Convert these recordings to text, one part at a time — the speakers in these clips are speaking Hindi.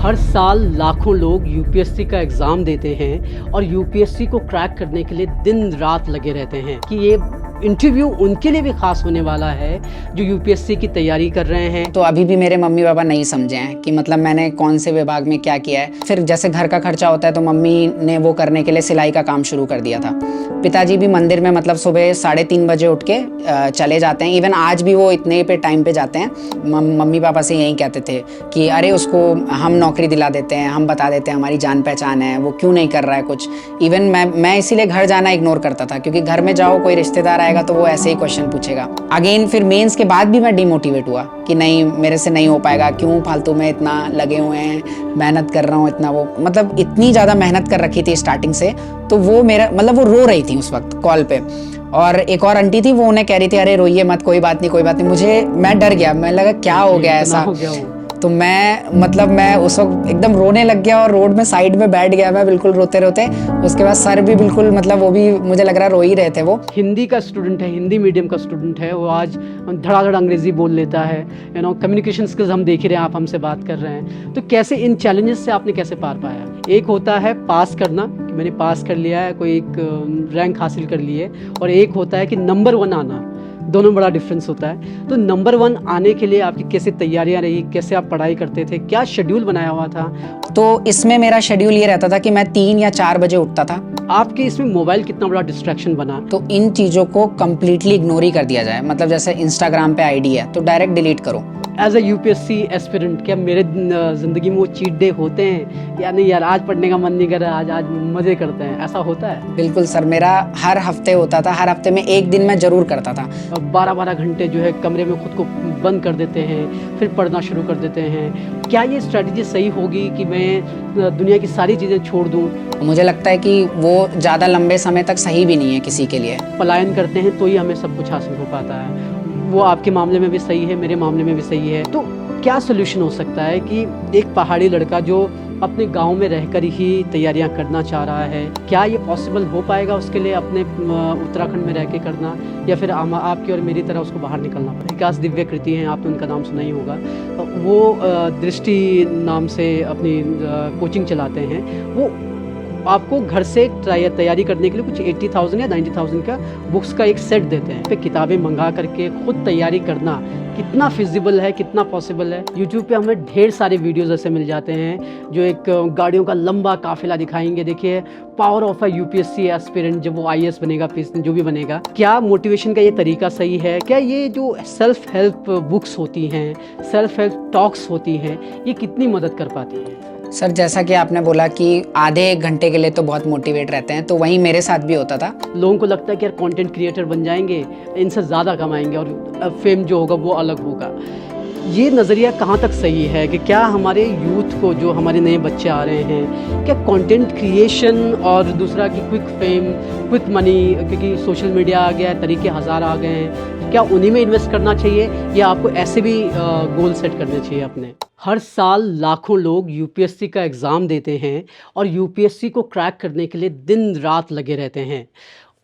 हर साल लाखों लोग यूपीएससी का एग्ज़ाम देते हैं और यूपीएससी को क्रैक करने के लिए दिन रात लगे रहते हैं कि ये इंटरव्यू उनके लिए भी खास होने वाला है जो यूपीएससी की तैयारी कर रहे हैं। तो अभी भी मेरे मम्मी पापा नहीं समझे हैं कि मतलब मैंने कौन से विभाग में क्या किया है। फिर जैसे घर का खर्चा होता है तो मम्मी ने वो करने के लिए सिलाई का काम शुरू कर दिया था। पिताजी भी मंदिर में मतलब सुबह 3:30 बजे उठ के चले जाते हैं। इवन आज भी वो इतने पे टाइम पे जाते हैं। मम्मी पापा से यही कहते थे कि अरे उसको हम नौकरी दिला देते हैं, हम बता देते हैं हमारी जान पहचान है, वो क्यों नहीं कर रहा है कुछ। इवन मैं इसीलिए घर जाना इग्नोर करता था, क्योंकि घर में जाओ कोई रिश्तेदार आएगा तो वो ऐसे ही क्वेश्चन पूछेगा। अगेन फिर मेंस के बाद भी मैं डिमोटिवेट हुआ कि नहीं मेरे से नहीं हो पाएगा, क्यों फालतू में इतना लगे हुए हैं, मेहनत कर रहा हूँ इतना। वो मतलब इतनी ज़्यादा मेहनत कर रखी थी स्टार्टिंग से। तो वो मेरा मतलब वो रो रही थी उस वक्त कॉल पे, और एक और आंटी थी वो उन्हें कह रही थी अरे रोइए मत, कोई बात नहीं कोई बात नहीं। मैं डर गया, मैं लगा क्या हो गया ऐसा। तो मैं उस वक्त एकदम रोने लग गया और रोड में साइड में बैठ गया मैं बिल्कुल रोते रोते। उसके बाद सर भी बिल्कुल मतलब वो भी मुझे लग रहा रो ही रहे थे। वो हिंदी का स्टूडेंट है, हिंदी मीडियम का स्टूडेंट है, वो आज धड़ाधड़ अंग्रेजी बोल लेता है। कम्युनिकेशन स्किल्स हम देख ही रहे हैं, आप हमसे बात कर रहे हैं। तो कैसे इन चैलेंजेस से आपने कैसे पार पाया? एक होता है पास करना कि मैंने पास कर लिया है, कोई एक रैंक हासिल कर ली है, और एक होता है कि नंबर 1 आना। दोनों में बड़ा डिफरेंस होता है। तो नंबर 1 आने के लिए आपकी कैसे तैयारियां रही, कैसे आप पढ़ाई करते थे, क्या शेड्यूल बनाया हुआ था? तो इसमें मेरा शेड्यूल ये रहता था कि मैं 3 या 4 बजे उठता था। आपके इसमें मोबाइल कितना बड़ा डिस्ट्रैक्शन बना? तो इन चीज़ों को कम्प्लीटली इग्नोर ही कर दिया जाए। मतलब जैसे इंस्टाग्राम पे आईडी है तो डायरेक्ट डिलीट करो। एज ए यूपीएससी एस्पिरेंट क्या मेरे ज़िंदगी में वो चीट डे होते हैं या नहीं? यार आज पढ़ने का मन नहीं कर रहा, आज मज़े करते हैं, ऐसा होता है? बिल्कुल सर, मेरा हर हफ्ते होता था। हर हफ्ते में एक दिन मैं ज़रूर करता था। 12-12 घंटे जो है कमरे में खुद को बंद कर देते हैं, फिर पढ़ना शुरू कर देते हैं। क्या ये स्ट्रेटजी सही होगी कि मैं दुनिया की सारी चीज़ें छोड़ दूँ? मुझे लगता है कि वो ज़्यादा लंबे समय तक सही भी नहीं है किसी के लिए। पलायन करते हैं तो ही हमें सब कुछ हासिल हो पाता है। वो आपके मामले में भी सही है, मेरे मामले में भी सही है। तो क्या सोल्यूशन हो सकता है कि एक पहाड़ी लड़का जो अपने गांव में रहकर ही तैयारियां करना चाह रहा है, क्या ये पॉसिबल हो पाएगा उसके लिए अपने उत्तराखंड में रह के करना, या फिर आपकी और मेरी तरह उसको बाहर निकलना पड़ेगा? विकास दिव्य कृति हैं, आपने उनका नाम सुना ही होगा। वो दृष्टि नाम से अपनी कोचिंग चलाते हैं। वो आपको घर से तैयारी करने के लिए कुछ 80,000 या 90,000 का बुक्स का एक सेट देते हैं। फिर किताबें मंगा करके खुद तैयारी करना कितना फिजिबल है, कितना पॉसिबल है? यूट्यूब पे हमें ढेर सारे वीडियोस ऐसे मिल जाते हैं जो एक गाड़ियों का लंबा काफिला दिखाएंगे। देखिए power of a UPSC aspirant, जब वो आईएएस बनेगा, जो भी बनेगा। क्या मोटिवेशन का ये तरीका सही है? क्या ये जो सेल्फ हेल्प बुक्स होती हैं, सेल्फ हेल्प टॉक्स होती हैं, ये कितनी मदद कर पाती हैं? सर जैसा कि आपने बोला कि आधे 1 घंटे के लिए तो बहुत मोटिवेट रहते हैं, तो वहीं मेरे साथ भी होता था। लोगों को लगता है कि यार कंटेंट क्रिएटर बन जाएंगे, इनसे ज़्यादा कमाएंगे और फेम जो होगा वो अलग होगा। ये नज़रिया कहाँ तक सही है कि क्या हमारे यूथ को, जो हमारे नए बच्चे आ रहे हैं, क्या कंटेंट क्रिएशन और दूसरा कि क्विक फेम, क्विक मनी, क्योंकि सोशल मीडिया आ गया है, तरीके हज़ार आ गए हैं, क्या उन्हीं में इन्वेस्ट करना चाहिए या आपको ऐसे भी गोल सेट करने चाहिए अपने? हर साल लाखों लोग यूपीएससी का एग्ज़ाम देते हैं और यूपीएससी को क्रैक करने के लिए दिन रात लगे रहते हैं।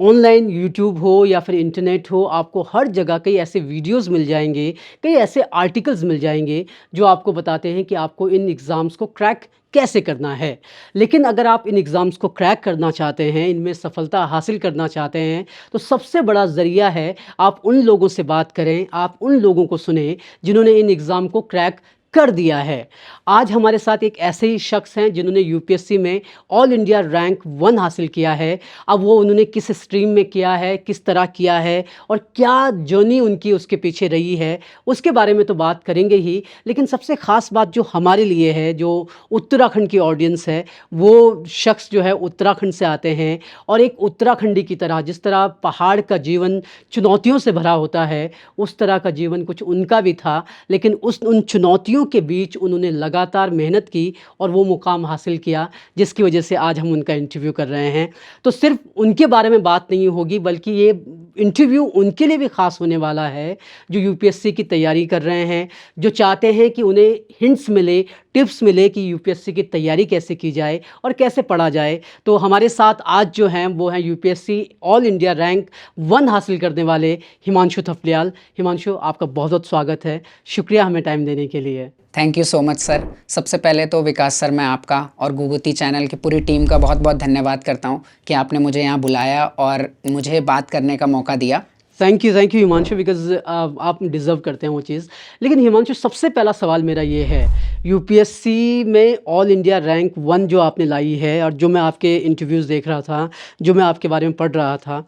ऑनलाइन यूट्यूब हो या फिर इंटरनेट हो, आपको हर जगह कई ऐसे वीडियोस मिल जाएंगे, कई ऐसे आर्टिकल्स मिल जाएंगे जो आपको बताते हैं कि आपको इन एग्ज़ाम्स को क्रैक कैसे करना है। लेकिन अगर आप इन एग्ज़ाम्स को क्रैक करना चाहते हैं, इनमें सफलता हासिल करना चाहते हैं, तो सबसे बड़ा ज़रिया है आप उन लोगों से बात करें, आप उन लोगों को सुने जिन्होंने इन एग्ज़ाम को क्रैक कर दिया है। आज हमारे साथ एक ऐसे ही शख्स हैं जिन्होंने यूपीएससी में ऑल इंडिया रैंक 1 हासिल किया है। अब वो उन्होंने किस स्ट्रीम में किया है, किस तरह किया है और क्या जर्नी उनकी उसके पीछे रही है, उसके बारे में तो बात करेंगे ही। लेकिन सबसे ख़ास बात जो हमारे लिए है, जो उत्तराखंड की ऑडियंस है, वो शख्स जो है उत्तराखंड से आते हैं और एक उत्तराखंडी की तरह, जिस तरह पहाड़ का जीवन चुनौतियों से भरा होता है, उस तरह का जीवन कुछ उनका भी था। लेकिन उन चुनौतियों के बीच उन्होंने लगातार मेहनत की और वो मुकाम हासिल किया, जिसकी वजह से आज हम उनका इंटरव्यू कर रहे हैं। तो सिर्फ उनके बारे में बात नहीं होगी, बल्कि ये इंटरव्यू उनके लिए भी ख़ास होने वाला है जो यूपीएससी की तैयारी कर रहे हैं, जो चाहते हैं कि उन्हें हिंट्स मिले, टिप्स मिले कि यूपीएससी की तैयारी कैसे की जाए और कैसे पढ़ा जाए। तो हमारे साथ आज जो हैं वो हैं यूपीएससी ऑल इंडिया रैंक 1 हासिल करने वाले हिमांशु थपलियाल। हिमांशु, आपका बहुत बहुत स्वागत है, शुक्रिया हमें टाइम देने के लिए। Thank you so much sir. सबसे पहले तो विकास सर, मैं आपका और गुगुती चैनल की पूरी टीम का बहुत बहुत धन्यवाद करता हूँ कि आपने मुझे यहाँ बुलाया और मुझे बात करने का मौका दिया। थैंक यू हिमांशु, बिकॉज आप डिज़र्व करते हैं वो चीज़। लेकिन हिमांशु, सबसे पहला सवाल मेरा ये है, यूपीएससी में ऑल इंडिया रैंक 1 जो आपने लाई है, और जो मैं आपके इंटरव्यूज़ देख रहा था, जो मैं आपके बारे में पढ़ रहा था,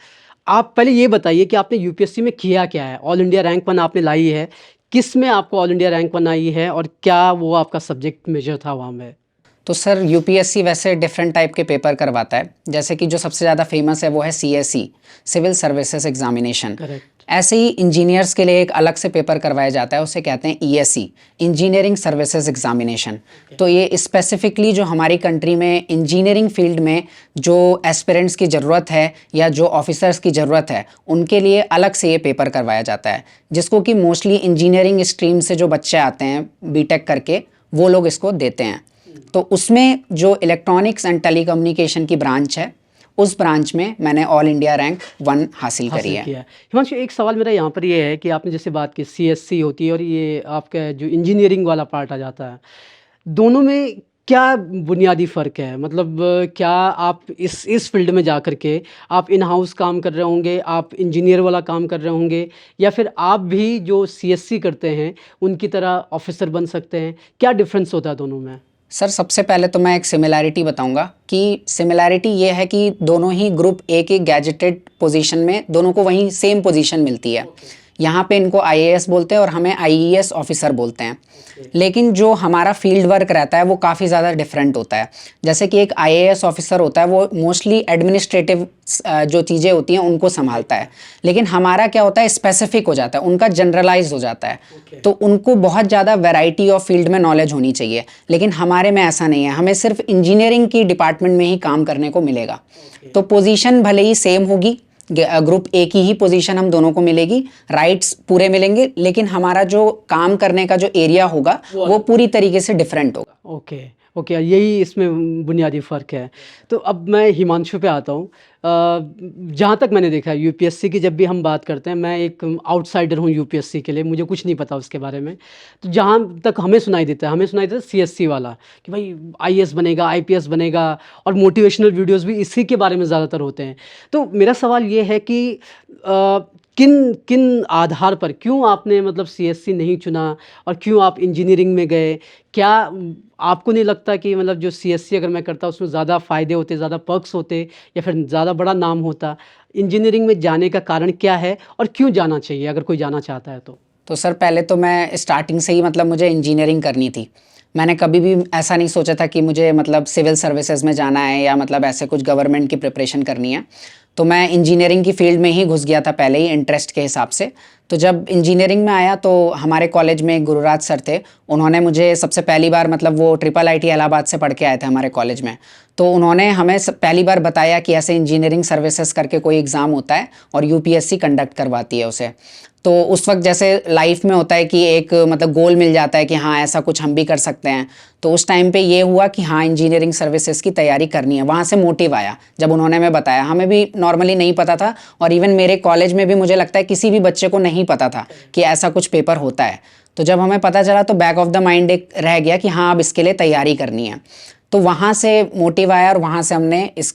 आप पहले ये बताइए कि आपने यूपीएससी में किया क्या है? ऑल इंडिया रैंक 1 आपने लाई है, किस में आपको ऑल इंडिया रैंक 1 आई है, और क्या वो आपका सब्जेक्ट मेजर था वहाँ में? तो सर यूपीएससी वैसे डिफरेंट टाइप के पेपर करवाता है, जैसे कि जो सबसे ज़्यादा फेमस है वो है CSE, civil services examination. Correct. ऐसे ही इंजीनियर्स के लिए एक अलग से पेपर करवाया जाता है, उसे कहते हैं ईएसई, इंजीनियरिंग सर्विसेज एग्जामिनेशन। तो ये स्पेसिफिकली जो हमारी कंट्री में इंजीनियरिंग फील्ड में जो एस्पिरेंट्स की ज़रूरत है या जो ऑफिसर्स की ज़रूरत है, उनके लिए अलग से ये पेपर करवाया जाता है, जिसको कि मोस्टली इंजीनियरिंग स्ट्रीम से जो बच्चे आते हैं बीटेक करके, वो लोग इसको देते हैं। तो उसमें जो इलेक्ट्रॉनिक्स एंड टेलीकम्युनिकेशन की ब्रांच है, उस ब्रांच में मैंने ऑल इंडिया रैंक 1 हासिल करी है। हिमांशु, एक सवाल मेरा यहाँ पर ये है कि आपने जैसे बात की सीएससी होती है और ये आपका जो इंजीनियरिंग वाला पार्ट आ जाता है, दोनों में क्या बुनियादी फ़र्क है? मतलब क्या आप इस फील्ड में जा कर के आप इन हाउस काम कर रहे होंगे, आप इंजीनियर वाला काम कर रहे होंगे, या फिर आप भी जो सीएससी करते हैं उनकी तरह ऑफिसर बन सकते हैं? क्या डिफरेंस होता है दोनों में? सर सबसे पहले तो मैं एक सिमिलैरिटी बताऊंगा कि सिमिलैरिटी ये है कि दोनों ही ग्रुप ए के गैजेटेड पोजीशन में दोनों को वहीं सेम पोजीशन मिलती है। यहाँ पे इनको आईएएस बोलते हैं और हमें आईईएस ऑफिसर बोलते हैं। लेकिन जो हमारा फील्ड वर्क रहता है वो काफ़ी ज़्यादा डिफरेंट होता है। जैसे कि एक आईएएस ऑफिसर होता है वो मोस्टली एडमिनिस्ट्रेटिव जो चीज़ें होती हैं उनको संभालता है, लेकिन हमारा क्या होता है स्पेसिफिक हो जाता है, उनका जनरलाइज हो जाता है। तो उनको बहुत ज़्यादा वैरायटी ऑफ फील्ड में नॉलेज होनी चाहिए, लेकिन हमारे में ऐसा नहीं है, हमें सिर्फ इंजीनियरिंग की डिपार्टमेंट में ही काम करने को मिलेगा। तो पोजीशन भले ही सेम होगी, ग्रुप ए की ही पोजीशन हम दोनों को मिलेगी, राइट्स पूरे मिलेंगे, लेकिन हमारा जो काम करने का जो एरिया होगा वो पूरी तरीके से डिफरेंट होगा। ओके, यही इसमें बुनियादी फ़र्क है। तो अब मैं हिमांशु पे आता हूँ। जहाँ तक मैंने देखा है यूपीएससी की, जब भी हम बात करते हैं, मैं एक आउटसाइडर हूँ यूपीएससी के लिए, मुझे कुछ नहीं पता उसके बारे में। तो जहाँ तक हमें सुनाई देता है सीएससी वाला कि भाई आईएएस बनेगा, आईपीएस बनेगा, और मोटिवेशनल वीडियोस भी इसी के बारे में ज़्यादातर होते हैं। तो मेरा सवाल ये है कि किन किन आधार पर क्यों आपने मतलब सीएससी नहीं चुना और क्यों आप इंजीनियरिंग में गए? क्या आपको नहीं लगता कि मतलब जो सीएससी अगर मैं करता उसमें ज़्यादा फ़ायदे होते, ज़्यादा पर्क्स होते, या फिर ज़्यादा बड़ा नाम होता? इंजीनियरिंग में जाने का कारण क्या है और क्यों जाना चाहिए अगर कोई जाना चाहता है तो? तो सर पहले तो मैं स्टार्टिंग से ही मतलब मुझे इंजीनियरिंग करनी थी। मैंने कभी भी ऐसा नहीं सोचा था कि मुझे मतलब सिविल सर्विसेज में जाना है या मतलब ऐसे कुछ गवर्नमेंट की प्रिपरेशन करनी है। तो मैं इंजीनियरिंग की फील्ड में ही घुस गया था पहले ही इंटरेस्ट के हिसाब से। तो जब इंजीनियरिंग में आया तो हमारे कॉलेज में एक गुरुराज सर थे, उन्होंने मुझे सबसे पहली बार मतलब वो IIIT इलाहाबाद से पढ़ के आए थे हमारे कॉलेज में। तो उन्होंने हमें पहली बार बताया कि ऐसे इंजीनियरिंग सर्विसेज करके कोई एग्ज़ाम होता है और यूपीएससी कंडक्ट करवाती है उसे। तो उस वक्त जैसे लाइफ में होता है कि एक मतलब गोल मिल जाता है कि हाँ ऐसा कुछ हम भी कर सकते हैं। तो उस टाइम पे ये हुआ कि हाँ इंजीनियरिंग सर्विसेज की तैयारी करनी है, वहाँ से मोटिव आया जब उन्होंने हमें बताया। हमें भी नॉर्मली नहीं पता था, और इवन मेरे कॉलेज में भी मुझे लगता है किसी भी बच्चे को नहीं पता था कि ऐसा कुछ पेपर होता है। तो जब हमें पता चला तो बैक ऑफ द माइंड एक रह गया कि हाँ अब इसके लिए तैयारी करनी है। तो वहाँ से मोटिव आया और वहाँ से हमने इस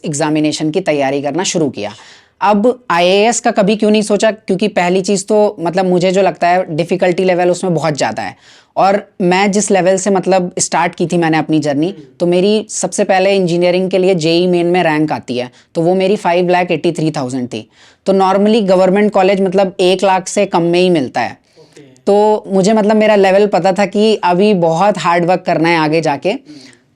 एग्ज़ामिनेशन की तैयारी करना शुरू किया। अब आईएएस का कभी क्यों नहीं सोचा, क्योंकि पहली चीज़ तो मतलब मुझे जो लगता है डिफ़िकल्टी लेवल उसमें बहुत ज़्यादा है, और मैं जिस लेवल से मतलब स्टार्ट की थी मैंने अपनी जर्नी, तो मेरी सबसे पहले इंजीनियरिंग के लिए जेई मेन में रैंक आती है, तो वो मेरी 5,83,000 थी। तो नॉर्मली गवर्नमेंट कॉलेज मतलब 1 लाख से कम में ही मिलता है। तो मुझे मतलब मेरा लेवल पता था कि अभी बहुत हार्ड वर्क करना है आगे जाके।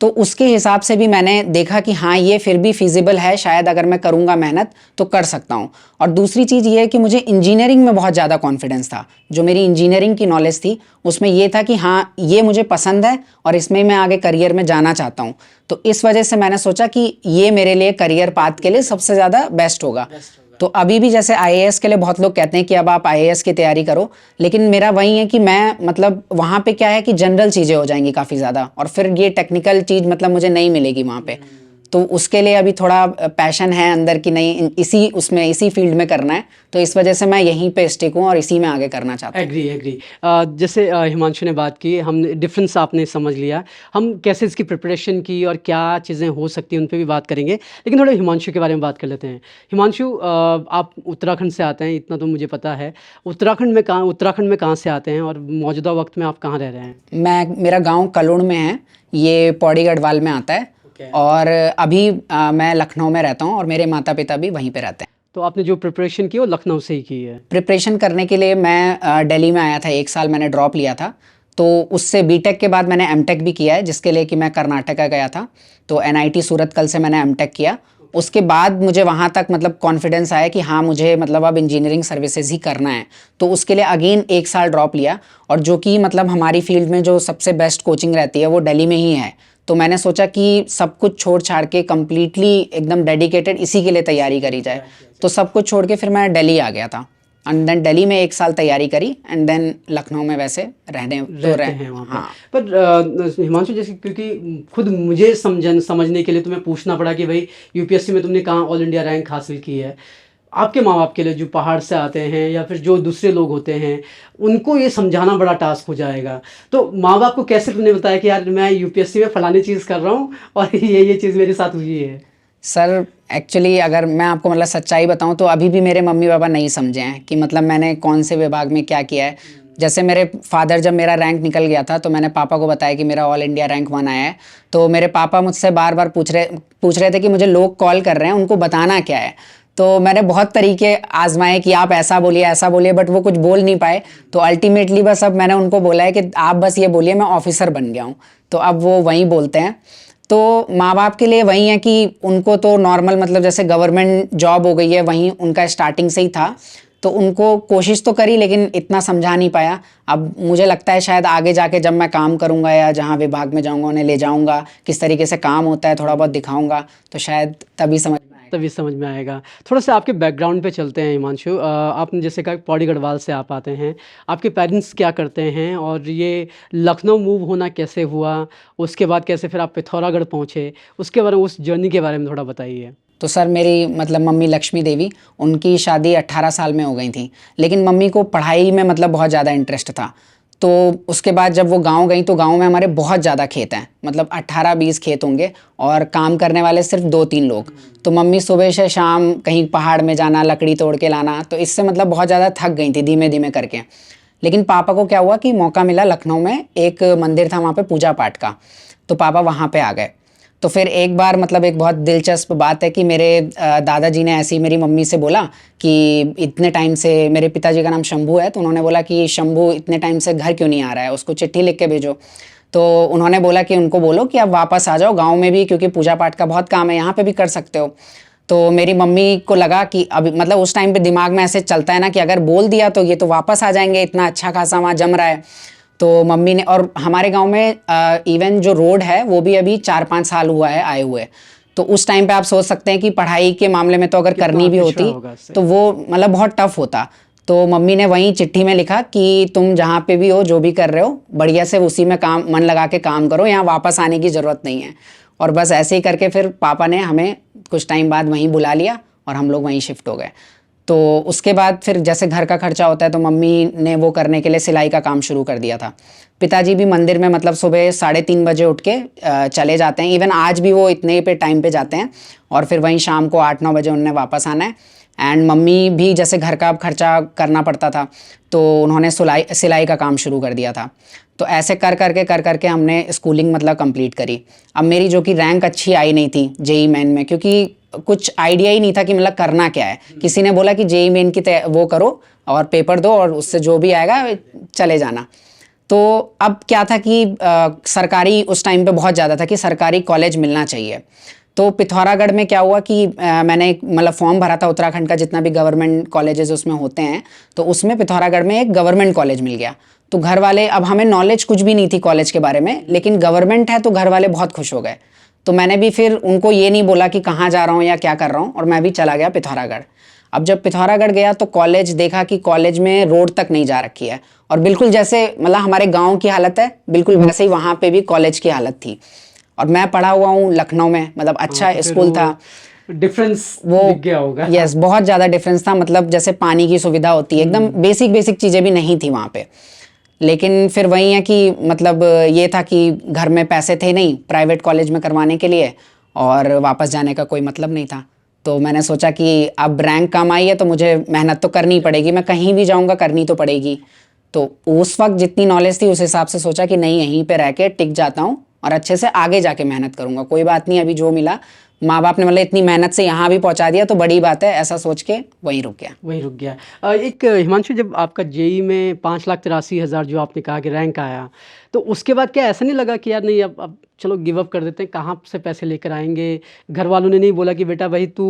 तो उसके हिसाब से भी मैंने देखा कि हाँ ये फिर भी फिजिबल है, शायद अगर मैं करूँगा मेहनत तो कर सकता हूँ। और दूसरी चीज़ ये है कि मुझे इंजीनियरिंग में बहुत ज़्यादा कॉन्फिडेंस था। जो मेरी इंजीनियरिंग की नॉलेज थी उसमें ये था कि हाँ ये मुझे पसंद है और इसमें मैं आगे करियर में जाना चाहता हूँ। तो इस वजह से मैंने सोचा कि ये मेरे लिए करियर पाथ के लिए सबसे ज़्यादा बेस्ट होगा। तो अभी भी जैसे आईएएस के लिए बहुत लोग कहते हैं कि अब आप आईएएस की तैयारी करो, लेकिन मेरा वही है कि मैं मतलब वहाँ पे क्या है कि जनरल चीज़ें हो जाएंगी काफ़ी ज़्यादा, और फिर ये टेक्निकल चीज़ मतलब मुझे नहीं मिलेगी वहाँ पे। तो उसके लिए अभी थोड़ा पैशन है अंदर कि नहीं इसी फील्ड में करना है, तो इस वजह से मैं यहीं पे स्टिक हूँ और इसी में आगे करना चाहता हूँ। एग्री। जैसे हिमांशु ने बात की, हम डिफरेंस आपने समझ लिया, हम कैसे इसकी प्रिपरेशन की और क्या चीज़ें हो सकती हैं उन पे भी बात करेंगे, लेकिन थोड़ा हिमांशु के बारे में बात कर लेते हैं। हिमांशु, आप उत्तराखंड से आते हैं, इतना तो मुझे पता है। उत्तराखंड में कहाँ से आते हैं और मौजूदा वक्त में आप कहाँ रह रहे हैं? मेरा गाँव कलुड़ में है, ये पौड़ी गढ़वाल में आता है। और अभी मैं लखनऊ में रहता हूँ और मेरे माता पिता भी वहीं पे रहते हैं। तो आपने जो प्रिपरेशन की वो लखनऊ से ही की है? प्रिपरेशन करने के लिए मैं दिल्ली में आया था, 1 साल मैंने ड्रॉप लिया था। तो उससे बीटेक के बाद मैंने एमटेक भी किया है, जिसके लिए कि मैं कर्नाटका गया था। तो एनआईटी सूरतकल से मैंने एमटेक किया। उसके बाद मुझे वहाँ तक मतलब कॉन्फिडेंस आया कि हाँ मुझे मतलब अब इंजीनियरिंग सर्विसेज ही करना है। तो उसके लिए अगेन 1 साल ड्रॉप लिया, और जो कि मतलब हमारी फील्ड में जो सबसे बेस्ट कोचिंग रहती है वो दिल्ली में ही है। तो मैंने सोचा कि सब कुछ छोड़ छाड़ के कम्प्लीटली एकदम डेडिकेटेड इसी के लिए तैयारी करी जाए। तो सब कुछ छोड़ के फिर मैं दिल्ली आ गया था, एंड देन दिल्ली में 1 साल तैयारी करी, एंड देन लखनऊ में वैसे रहते हैं वहाँ पर। हाँ। पर हिमांशु, जैसे क्योंकि खुद मुझे समझने के लिए तुम्हें पूछना पड़ा कि भाई यूपीएससी में तुमने कहाँ ऑल इंडिया रैंक हासिल की है। आपके माँ बाप के लिए जो पहाड़ से आते हैं या फिर जो दूसरे लोग होते हैं, उनको ये समझाना बड़ा टास्क हो जाएगा। तो माँ बाप को कैसे तुमने बताया कि यार मैं यूपीएससी में फलानी चीज़ कर रहा हूँ और ये चीज़ मेरे साथ हुई है? सर एक्चुअली अगर मैं आपको मतलब सच्चाई बताऊं तो अभी भी मेरे मम्मी पापा नहीं समझे हैं कि मतलब मैंने कौन से विभाग में क्या किया है। जैसे मेरे फादर, जब मेरा रैंक निकल गया था तो मैंने पापा को बताया कि मेरा ऑल इंडिया रैंक 1 आया है। तो मेरे पापा मुझसे बार बार पूछ रहे थे कि मुझे लोग कॉल कर रहे हैं, उनको बताना क्या है। तो मैंने बहुत तरीके आजमाए कि आप ऐसा बोलिए, बट वो कुछ बोल नहीं पाए। तो अल्टीमेटली बस अब मैंने उनको बोला है कि आप बस ये बोलिए मैं ऑफिसर बन गया हूँ। तो अब वो वहीं बोलते हैं। तो माँ बाप के लिए वही है कि उनको तो नॉर्मल मतलब जैसे गवर्नमेंट जॉब हो गई है, वहीं उनका स्टार्टिंग से ही था। तो उनको कोशिश तो करी, लेकिन इतना समझा नहीं पाया। अब मुझे लगता है शायद आगे जाके जब मैं काम करूंगा या जहाँ विभाग में जाऊंगा उन्हें ले जाऊंगा, किस तरीके से काम होता है थोड़ा बहुत दिखाऊंगा, तो शायद तभी समझ में आएगा। थोड़ा सा आपके बैकग्राउंड पे चलते हैं हिमांशु। आपने जैसे कहा पौड़ी गढ़वाल से आप आते हैं, आपके पेरेंट्स क्या करते हैं और ये लखनऊ मूव होना कैसे हुआ, उसके बाद कैसे फिर आप पिथौरागढ़ पहुँचे, उसके बारे में, उस जर्नी के बारे में थोड़ा बताइए। तो सर मेरी मतलब मम्मी लक्ष्मी देवी, उनकी शादी 18 साल में हो गई थी, लेकिन मम्मी को पढ़ाई में मतलब बहुत ज़्यादा इंटरेस्ट था। तो उसके बाद जब वो गांव गई तो गांव में हमारे बहुत ज़्यादा खेत हैं, मतलब 18-20 खेत होंगे, और काम करने वाले सिर्फ 2-3 लोग। तो मम्मी सुबह से शाम कहीं पहाड़ में जाना, लकड़ी तोड़ के लाना, तो इससे मतलब बहुत ज़्यादा थक गई थी धीमे धीमे करके। लेकिन पापा को क्या हुआ कि मौका मिला, लखनऊ में एक मंदिर था वहाँ पे पूजा पाठ का, तो पापा वहाँ पे आ गए। तो फिर एक बार मतलब एक बहुत दिलचस्प बात है कि मेरे दादाजी ने ऐसे ही मेरी मम्मी से बोला कि इतने टाइम से, मेरे पिताजी का नाम शंभू है, तो उन्होंने बोला कि शंभू इतने टाइम से घर क्यों नहीं आ रहा है, उसको चिट्ठी लिख के भेजो। तो उन्होंने बोला कि उनको बोलो कि आप वापस आ जाओ गाँव में भी, क्योंकि पूजा पाठ का बहुत काम है, यहाँ पर भी कर सकते हो। तो मेरी मम्मी को लगा कि अभी मतलब उस टाइम पे दिमाग में ऐसे चलता है ना कि अगर बोल दिया तो ये तो वापस आ जाएंगे, इतना अच्छा खासा वहाँ जम रहा है। तो मम्मी ने, और हमारे गांव में इवन जो रोड है वो भी अभी 4-5 साल हुआ है आए हुए। तो उस टाइम पे आप सोच सकते हैं कि पढ़ाई के मामले में तो अगर करनी भी होती तो वो मतलब बहुत टफ होता। तो मम्मी ने वहीं चिट्ठी में लिखा कि तुम जहाँ पे भी हो, जो भी कर रहे हो, बढ़िया से उसी में काम मन लगा के काम करो, यहाँ वापस आने की ज़रूरत नहीं है। और बस ऐसे ही करके फिर पापा ने हमें कुछ टाइम बाद वहीं बुला लिया और हम लोग वहीं शिफ्ट हो गए। तो उसके बाद फिर जैसे घर का खर्चा होता है तो मम्मी ने वो करने के लिए सिलाई का काम शुरू कर दिया था। पिताजी भी मंदिर में मतलब सुबह 3:30 बजे उठ के चले जाते हैं, इवन आज भी वो इतने पे टाइम पे जाते हैं, और फिर वहीं शाम को 8-9 बजे उन्होंने वापस आना है। एंड मम्मी भी जैसे घर का खर्चा करना पड़ता था तो उन्होंने सिलाई का काम शुरू कर दिया था। तो ऐसे कर करके हमने स्कूलिंग मतलब कंप्लीट करी। अब मेरी जो कि रैंक अच्छी आई नहीं थी जेई मेन में, क्योंकि कुछ आइडिया ही नहीं था कि मतलब करना क्या है। किसी ने बोला कि जेई मेन की वो करो और पेपर दो और उससे जो भी आएगा चले जाना। तो अब क्या था कि सरकारी उस टाइम पे बहुत ज़्यादा था कि सरकारी कॉलेज मिलना चाहिए। तो पिथौरागढ़ में क्या हुआ कि मैंने मतलब फॉर्म भरा था उत्तराखंड का जितना भी गवर्नमेंट कॉलेजेस उसमें होते हैं, तो उसमें पिथौरागढ़ में एक गवर्नमेंट कॉलेज मिल गया। तो घर वाले, अब हमें नॉलेज कुछ भी नहीं थी कॉलेज के बारे में, लेकिन गवर्नमेंट है तो घर वाले बहुत खुश हो गए। तो मैंने भी फिर उनको ये नहीं बोला कि कहाँ जा रहा हूँ या क्या कर रहा हूँ, और मैं भी चला गया पिथौरागढ़। अब जब पिथौरागढ़ गया तो कॉलेज देखा कि कॉलेज में रोड तक नहीं जा रखी है, और बिल्कुल जैसे मतलब हमारे गाँव की हालत है बिल्कुल वैसे ही वहाँ पे भी कॉलेज की हालत थी। और मैं पढ़ा हुआ हूँ लखनऊ में, मतलब अच्छा स्कूल था। डिफरेंस वो दिख गया होगा। यस, बहुत ज़्यादा डिफरेंस था, मतलब जैसे पानी की सुविधा होती है, एकदम बेसिक बेसिक चीज़ें भी नहीं थी वहाँ पे। लेकिन फिर वही है कि मतलब ये था कि घर में पैसे थे नहीं प्राइवेट कॉलेज में करवाने के लिए, और वापस जाने का कोई मतलब नहीं था। तो मैंने सोचा कि अब रैंक कम आई है तो मुझे मेहनत तो करनी पड़ेगी, मैं कहीं भी जाऊँगा करनी तो पड़ेगी। तो उस वक्त जितनी नॉलेज थी उस हिसाब से सोचा कि नहीं, यहीं पे रह के टिक जाता हूँ और अच्छे से आगे जाके मेहनत करूँगा, कोई बात नहीं, अभी जो मिला माँ बाप ने मतलब इतनी मेहनत से यहाँ भी पहुँचा दिया तो बड़ी बात है, ऐसा सोच के वहीं रुक गया। वहीं रुक गया। एक हिमांशु, जब आपका जेई में 5,83,000 जो आपने कहा कि रैंक आया, तो उसके बाद क्या ऐसा नहीं लगा कि यार नहीं, अब चलो गिव अप कर देते हैं, कहाँ से पैसे लेकर आएंगे? घर वालों ने नहीं बोला कि बेटा भाई तू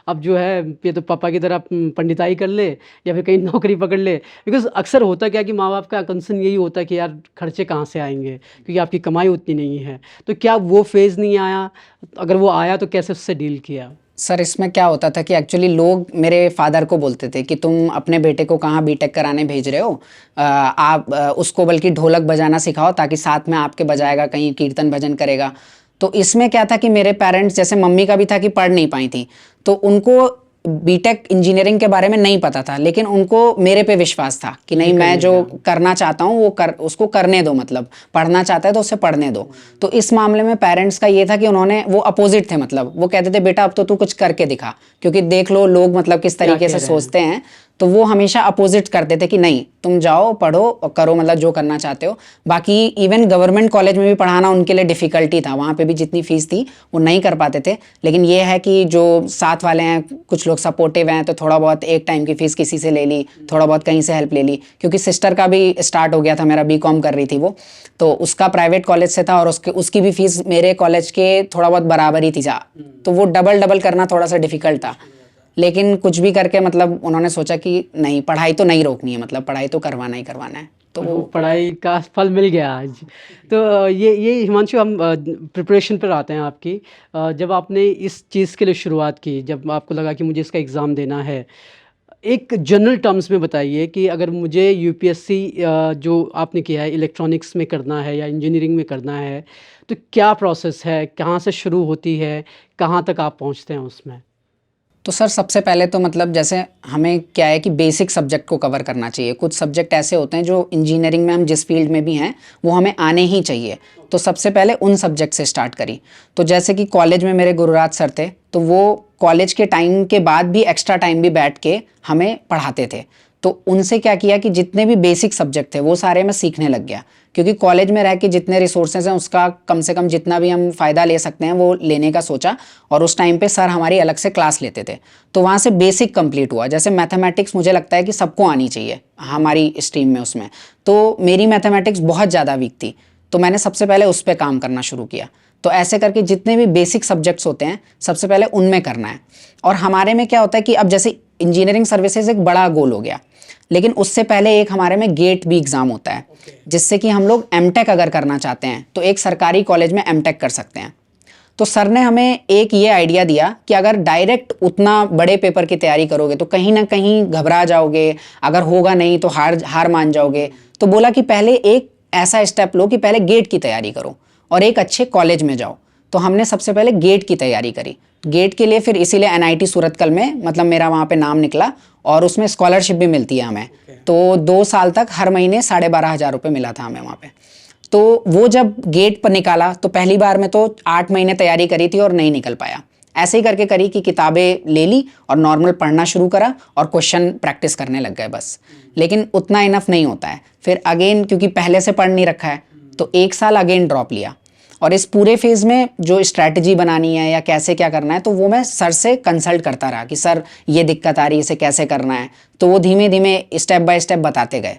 अब जो है ये तो पापा की तरह पंडिताई कर ले या फिर कहीं नौकरी पकड़ ले? बिकॉज अक्सर होता क्या है कि माँ बाप का कंसर्न यही होता है कि यार खर्चे कहाँ से आएंगे, क्योंकि आपकी कमाई उतनी नहीं है। तो क्या वो फेज़ नहीं आया? अगर वो आया तो कैसे उससे डील किया? सर इसमें क्या होता था कि एक्चुअली लोग मेरे फादर को बोलते थे कि तुम अपने बेटे को कहाँ बीटेक कराने भेज रहे हो, आप उसको बल्कि ढोलक बजाना सिखाओ ताकि साथ में आपके बजाएगा, कहीं कीर्तन भजन करेगा। तो इसमें क्या था कि मेरे पेरेंट्स, जैसे मम्मी का भी था कि पढ़ नहीं पाई थी, तो उनको बीटेक इंजीनियरिंग के बारे में नहीं पता था, लेकिन उनको मेरे पे विश्वास था कि नहीं, मैं जो करना चाहता हूँ वो उसको करने दो, मतलब पढ़ना चाहता है तो उसे पढ़ने दो। तो इस मामले में पेरेंट्स का ये था कि उन्होंने, वो अपोजिट थे, मतलब वो कहते थे बेटा अब तो तू कुछ करके दिखा, क्योंकि देख लो लोग मतलब किस तरीके से सोचते हैं। तो वो हमेशा अपोजिट करते थे कि नहीं तुम जाओ पढ़ो और करो, मतलब जो करना चाहते हो। बाकी इवन गवर्नमेंट कॉलेज में भी पढ़ाना उनके लिए डिफ़िकल्टी था, वहाँ पे भी जितनी फ़ीस थी वो नहीं कर पाते थे। लेकिन ये है कि जो साथ वाले हैं कुछ लोग सपोर्टिव हैं, तो थोड़ा बहुत एक टाइम की फ़ीस किसी से ले ली, थोड़ा बहुत कहीं से हेल्प ले ली, क्योंकि सिस्टर का भी स्टार्ट हो गया था, मेरा बीकॉम कर रही थी वो, तो उसका प्राइवेट कॉलेज से था और उसकी भी फ़ीस मेरे कॉलेज के थोड़ा बहुत बराबर ही थी जा, तो वो डबल करना थोड़ा सा डिफ़िकल्ट था। लेकिन कुछ भी करके मतलब उन्होंने सोचा कि नहीं, पढ़ाई तो नहीं रोकनी है, मतलब पढ़ाई तो करवाना ही करवाना है, तो वो पढ़ाई का फल मिल गया आज। तो ये हिमांशु, हम प्रिपरेशन पर आते हैं आपकी। जब आपने इस चीज़ के लिए शुरुआत की, जब आपको लगा कि मुझे इसका एग्ज़ाम देना है, एक जनरल टर्म्स में बताइए कि अगर मुझे यूपीएससी जो आपने किया है इलेक्ट्रॉनिक्स में करना है या इंजीनियरिंग में करना है, तो क्या प्रोसेस है, कहाँ से शुरू होती है, कहाँ तक आप पहुँचते हैं उसमें? तो सर सबसे पहले तो मतलब जैसे हमें क्या है कि बेसिक सब्जेक्ट को कवर करना चाहिए। कुछ सब्जेक्ट ऐसे होते हैं जो इंजीनियरिंग में हम जिस फील्ड में भी हैं वो हमें आने ही चाहिए, तो सबसे पहले उन सब्जेक्ट से स्टार्ट करी। तो जैसे कि कॉलेज में मेरे गुरुराज सर थे, तो वो कॉलेज के टाइम के बाद भी एक्स्ट्रा टाइम भी बैठ के हमें पढ़ाते थे। तो उनसे क्या किया कि जितने भी बेसिक सब्जेक्ट थे वो सारे मैं सीखने लग गया, क्योंकि कॉलेज में रह के जितने रिसोर्सेज हैं उसका कम से कम जितना भी हम फ़ायदा ले सकते हैं वो लेने का सोचा। और उस टाइम पे सर हमारी अलग से क्लास लेते थे, तो वहाँ से बेसिक कंप्लीट हुआ। जैसे मैथमेटिक्स मुझे लगता है कि सबको आनी चाहिए हमारी स्ट्रीम में, उसमें तो मेरी मैथमेटिक्स बहुत ज़्यादा वीक थी, तो मैंने सबसे पहले उस पर काम करना शुरू किया। तो ऐसे करके जितने भी बेसिक सब्जेक्ट्स होते हैं सबसे पहले उनमें करना है। और हमारे में क्या होता है कि अब जैसे इंजीनियरिंग सर्विसेज एक बड़ा गोल हो गया, लेकिन उससे पहले एक हमारे में गेट भी एग्ज़ाम होता है, जिससे कि हम लोग एमटेक अगर करना चाहते हैं तो एक सरकारी कॉलेज में एमटेक कर सकते हैं। तो सर ने हमें एक ये आइडिया दिया कि अगर डायरेक्ट उतना बड़े पेपर की तैयारी करोगे तो कहीं ना कहीं घबरा जाओगे, अगर होगा नहीं तो हार मान जाओगे। तो बोला कि पहले एक ऐसा स्टेप लो कि पहले गेट की तैयारी करो और एक अच्छे कॉलेज में जाओ। तो हमने सबसे पहले गेट की तैयारी करी। गेट के लिए फिर इसीलिए एनआईटी सूरतकल में मतलब मेरा वहाँ पे नाम निकला, और उसमें स्कॉलरशिप भी मिलती है हमें। तो 2 साल तक हर महीने 12,500 रुपये मिला था हमें वहाँ पे। तो वो जब गेट पर निकाला तो पहली बार में तो 8 महीने तैयारी करी थी और नहीं निकल पाया। ऐसे ही करके करी कि किताबें ले ली और नॉर्मल पढ़ना शुरू करा और क्वेश्चन प्रैक्टिस करने लग गए बस। लेकिन उतना इनफ नहीं होता है, फिर अगेन क्योंकि पहले से पढ़ नहीं रखा है तो 1 साल अगेन ड्रॉप लिया। और इस पूरे फेज़ में जो स्ट्रैटेजी बनानी है या कैसे क्या करना है तो वो मैं सर से कंसल्ट करता रहा कि सर ये दिक्कत आ रही है, इसे कैसे करना है। तो वो धीमे धीमे स्टेप बाय स्टेप बताते गए।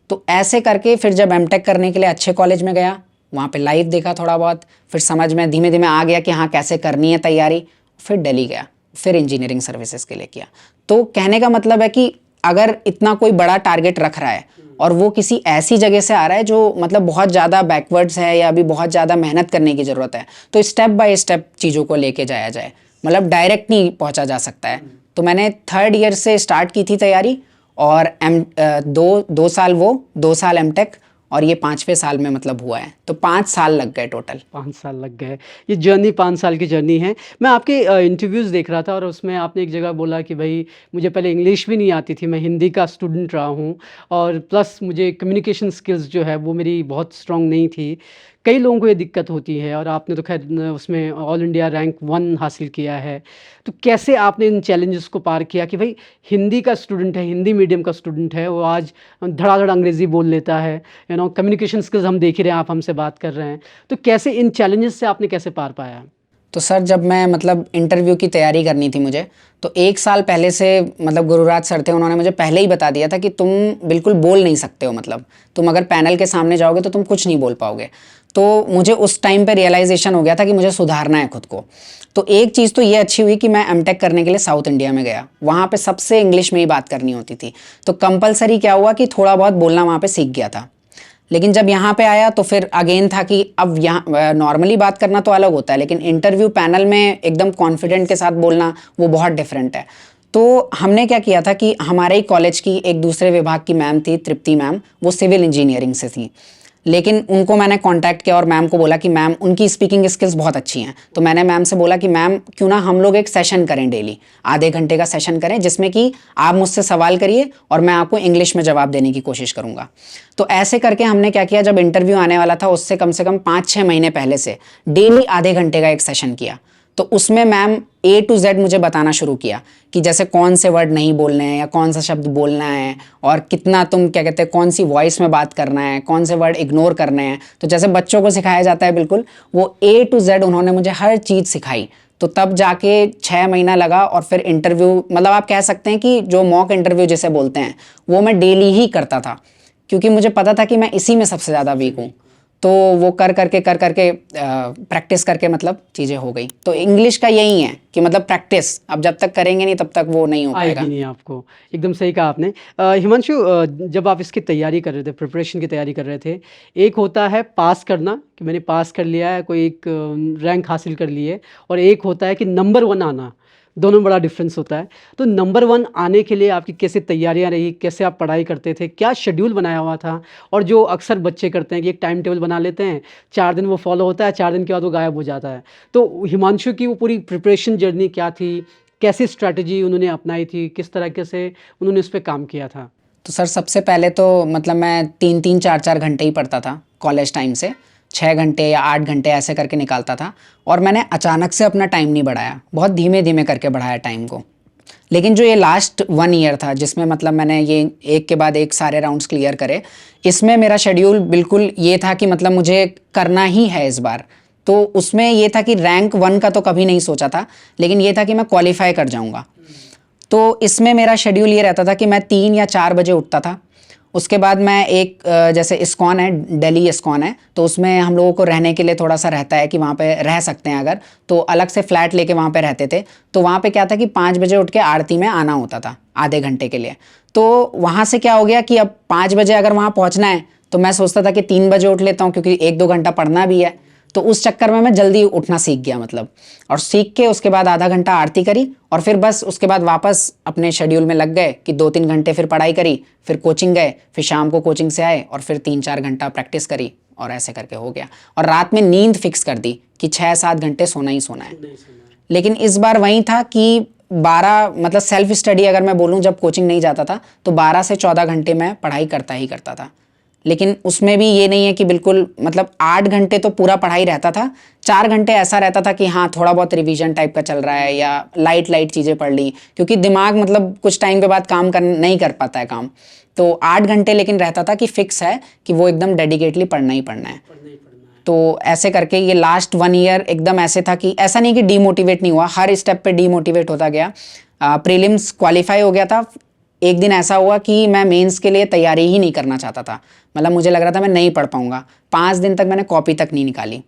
तो ऐसे करके फिर जब एमटेक करने के लिए अच्छे कॉलेज में गया, वहाँ पे लाइव देखा थोड़ा बहुत, फिर समझ में धीमे धीमे आ गया कि हाँ कैसे करनी है तैयारी। फिर दिल्ली गया, फिर इंजीनियरिंग सर्विसेज के लिए किया। तो कहने का मतलब है कि अगर इतना कोई बड़ा टारगेट रख रहा है और वो किसी ऐसी जगह से आ रहा है जो मतलब बहुत ज़्यादा बैकवर्ड्स है या अभी बहुत ज़्यादा मेहनत करने की ज़रूरत है, तो स्टेप बाय स्टेप चीज़ों को लेके जाया जाए, मतलब डायरेक्ट नहीं पहुंचा जा सकता है। तो मैंने 3rd ईयर से स्टार्ट की थी तैयारी, और 2 साल वो 2 साल एमटेक और ये 5वें साल में मतलब हुआ है, तो 5 साल लग गए टोटल। 5 साल लग गए। ये जर्नी 5 साल की जर्नी है। मैं आपके इंटरव्यूज़ देख रहा था और उसमें आपने एक जगह बोला कि भई मुझे पहले इंग्लिश भी नहीं आती थी, मैं हिंदी का स्टूडेंट रहा हूँ और प्लस मुझे कम्युनिकेशन स्किल्स जो है वो मेरी बहुत स्ट्रॉन्ग नहीं थी। कई लोगों को ये दिक्कत होती है और आपने तो ख़ैर न उसमें ऑल इंडिया रैंक 1 हासिल किया है। तो कैसे आपने इन चैलेंजेस को पार किया कि भई हिंदी का स्टूडेंट है, हिंदी मीडियम का स्टूडेंट है, वो आज धड़ाधड़ अंग्रेज़ी बोल लेता है, कम्युनिकेशन स्किल्स हम देख ही रहे हैं, आप हमसे बात कर रहे हैं। तो कैसे इन चैलेंजेस से आपने कैसे पार पाया? तो सर जब मैं मतलब इंटरव्यू की तैयारी करनी थी मुझे, तो 1 साल पहले से मतलब गुरुराज सर थे, उन्होंने मुझे पहले ही बता दिया था कि तुम बिल्कुल बोल नहीं सकते हो, मतलब तुम अगर पैनल के सामने जाओगे तो तुम कुछ नहीं बोल पाओगे। तो मुझे उस टाइम पे रियलाइजेशन हो गया था कि मुझे सुधारना है खुद को। तो एक चीज़ तो ये अच्छी हुई कि मैं एमटेक करने के लिए साउथ इंडिया में गया, वहाँ पे सबसे इंग्लिश में ही बात करनी होती थी, तो कंपलसरी क्या हुआ कि थोड़ा बहुत बोलना वहाँ पे सीख गया था। लेकिन जब यहाँ पे आया तो फिर अगेन था कि अब यहाँ नॉर्मली बात करना तो अलग होता है, लेकिन इंटरव्यू पैनल में एकदम कॉन्फिडेंट के साथ बोलना वो बहुत डिफरेंट है। तो हमने क्या किया था कि हमारे ही कॉलेज की एक दूसरे विभाग की मैम थी, तृप्ति मैम, वो सिविल इंजीनियरिंग से थी, लेकिन उनको मैंने कांटेक्ट किया और मैम को बोला कि मैम उनकी स्पीकिंग स्किल्स बहुत अच्छी हैं, तो मैंने मैम से बोला कि मैम क्यों ना हम लोग एक सेशन करें, डेली आधे घंटे का सेशन करें, जिसमें कि आप मुझसे सवाल करिए और मैं आपको इंग्लिश में जवाब देने की कोशिश करूंगा। तो ऐसे करके हमने क्या किया, जब इंटरव्यू आने वाला था उससे कम से कम 5-6 महीने पहले से डेली आधे घंटे का एक सेशन किया। तो उसमें मैम A to Z मुझे बताना शुरू किया कि जैसे कौन से वर्ड नहीं बोलने हैं या कौन सा शब्द बोलना है, और कितना तुम क्या कहते हैं कौन सी वॉइस में बात करना है, कौन से वर्ड इग्नोर करने हैं। तो जैसे बच्चों को सिखाया जाता है बिल्कुल, वो A to Z उन्होंने मुझे हर चीज़ सिखाई। तो तब जाके 6 महीना लगा और फिर इंटरव्यू, मतलब आप कह सकते हैं कि जो मॉक इंटरव्यू जिसे बोलते हैं वो मैं डेली ही करता था, क्योंकि मुझे पता था कि मैं इसी में सबसे ज़्यादा वीक हूँ। तो वो कर करके प्रैक्टिस करके मतलब चीज़ें हो गई। तो इंग्लिश का यही है कि मतलब प्रैक्टिस, अब जब तक करेंगे नहीं तब तक वो नहीं हो पाएगा। आएगी नहीं आपको। एकदम सही कहा आपने। हिमांशु, जब आप इसकी तैयारी कर रहे थे, प्रिपरेशन की तैयारी कर रहे थे, एक होता है पास करना कि मैंने पास कर लिया है, कोई एक रैंक हासिल कर ली है, और एक होता है कि नंबर 1 आना। दोनों में बड़ा डिफरेंस होता है। तो नंबर 1 आने के लिए आपकी कैसे तैयारियां रही, कैसे आप पढ़ाई करते थे, क्या शेड्यूल बनाया हुआ था? और जो अक्सर बच्चे करते हैं कि एक टाइम टेबल बना लेते हैं, 4 दिन वो फॉलो होता है, 4 दिन के बाद वो गायब हो जाता है। तो हिमांशु की वो पूरी प्रिपरेशन जर्नी क्या थी? कैसी स्ट्रैटेजी उन्होंने अपनाई थी? किस तरीके से उन्होंने उस पे काम किया था? तो सर सबसे पहले तो मतलब मैं 3-3 4-4 घंटे ही पढ़ता था कॉलेज टाइम से, 6 घंटे या 8 घंटे ऐसे करके निकालता था। और मैंने अचानक से अपना टाइम नहीं बढ़ाया, बहुत धीमे धीमे करके बढ़ाया टाइम को। लेकिन जो ये लास्ट 1 ईयर था जिसमें मतलब मैंने ये एक के बाद एक सारे राउंड्स क्लियर करे, इसमें मेरा शेड्यूल बिल्कुल ये था कि मतलब मुझे करना ही है इस बार। तो उसमें ये था कि रैंक 1 का तो कभी नहीं सोचा था, लेकिन ये था कि मैं क्वालिफाई कर जाऊँगा। तो इसमें मेरा शेड्यूल ये रहता था कि मैं 3 या 4 बजे उठता था। उसके बाद मैं एक जैसे इस्कॉन है, दिल्ली इस्कॉन है, तो उसमें हम लोगों को रहने के लिए थोड़ा सा रहता है कि वहाँ पे रह सकते हैं अगर, तो अलग से फ्लैट लेके वहाँ पे रहते थे। तो वहाँ पे क्या था कि 5 बजे उठ के आरती में आना होता था आधे घंटे के लिए। तो वहाँ से क्या हो गया कि अब 5 बजे अगर वहाँ पहुँचना है तो मैं सोचता था कि 3 बजे उठ लेता हूँ, क्योंकि 1-2 घंटा पढ़ना भी है। तो उस चक्कर में मैं जल्दी उठना सीख गया मतलब, और सीख के उसके बाद आधा घंटा आरती करी और फिर बस उसके बाद वापस अपने शेड्यूल में लग गए कि 2-3 घंटे फिर पढ़ाई करी, फिर कोचिंग गए, फिर शाम को कोचिंग से आए और फिर 3-4 घंटा प्रैक्टिस करी, और ऐसे करके हो गया। और रात में नींद फिक्स कर दी कि 6-7 घंटे सोना ही सोना है। लेकिन इस बार वही था कि 12 मतलब सेल्फ स्टडी अगर मैं बोलूँ, जब कोचिंग नहीं जाता था तो 12 से 14 घंटे मैं पढ़ाई करता ही करता था। लेकिन उसमें भी ये नहीं है कि बिल्कुल मतलब 8 घंटे तो पूरा पढ़ाई रहता था, 4 घंटे ऐसा रहता था कि हाँ थोड़ा बहुत रिवीजन टाइप का चल रहा है या लाइट चीज़ें पढ़ ली, क्योंकि दिमाग मतलब कुछ टाइम के बाद काम नहीं कर पाता है काम। तो 8 घंटे लेकिन रहता था कि फिक्स है कि वो एकदम डेडिकेटली पढ़ना ही पढ़ना है। तो ऐसे करके ये लास्ट 1 ईयर एकदम ऐसे था कि ऐसा नहीं कि डीमोटिवेट नहीं हुआ, हर स्टेप पे डीमोटिवेट होता गया। प्रीलिम्स क्वालिफाई हो गया था। एक दिन ऐसा हुआ कि मैं मेंस के लिए तैयारी ही नहीं करना चाहता था, मतलब मुझे लग रहा था मैं नहीं पढ़ पाऊंगा। 5 दिन तक मैंने कॉपी तक नहीं निकाली।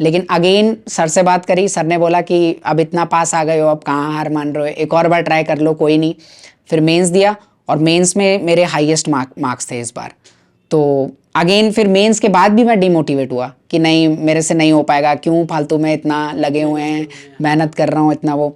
लेकिन अगेन सर से बात करी, सर ने बोला कि अब इतना पास आ गए हो, अब कहाँ हार मान रहे हो, एक और बार ट्राई कर लो, कोई नहीं। फिर मेंस दिया और मेंस में मेरे हाईएस्ट मार्क्स थे इस बार। तो अगेन फिर मेंस के बाद भी मैं डिमोटिवेट हुआ कि नहीं मेरे से नहीं हो पाएगा, क्यों फालतू में इतना लगे हुए हैं, मेहनत कर रहा हूँ इतना वो।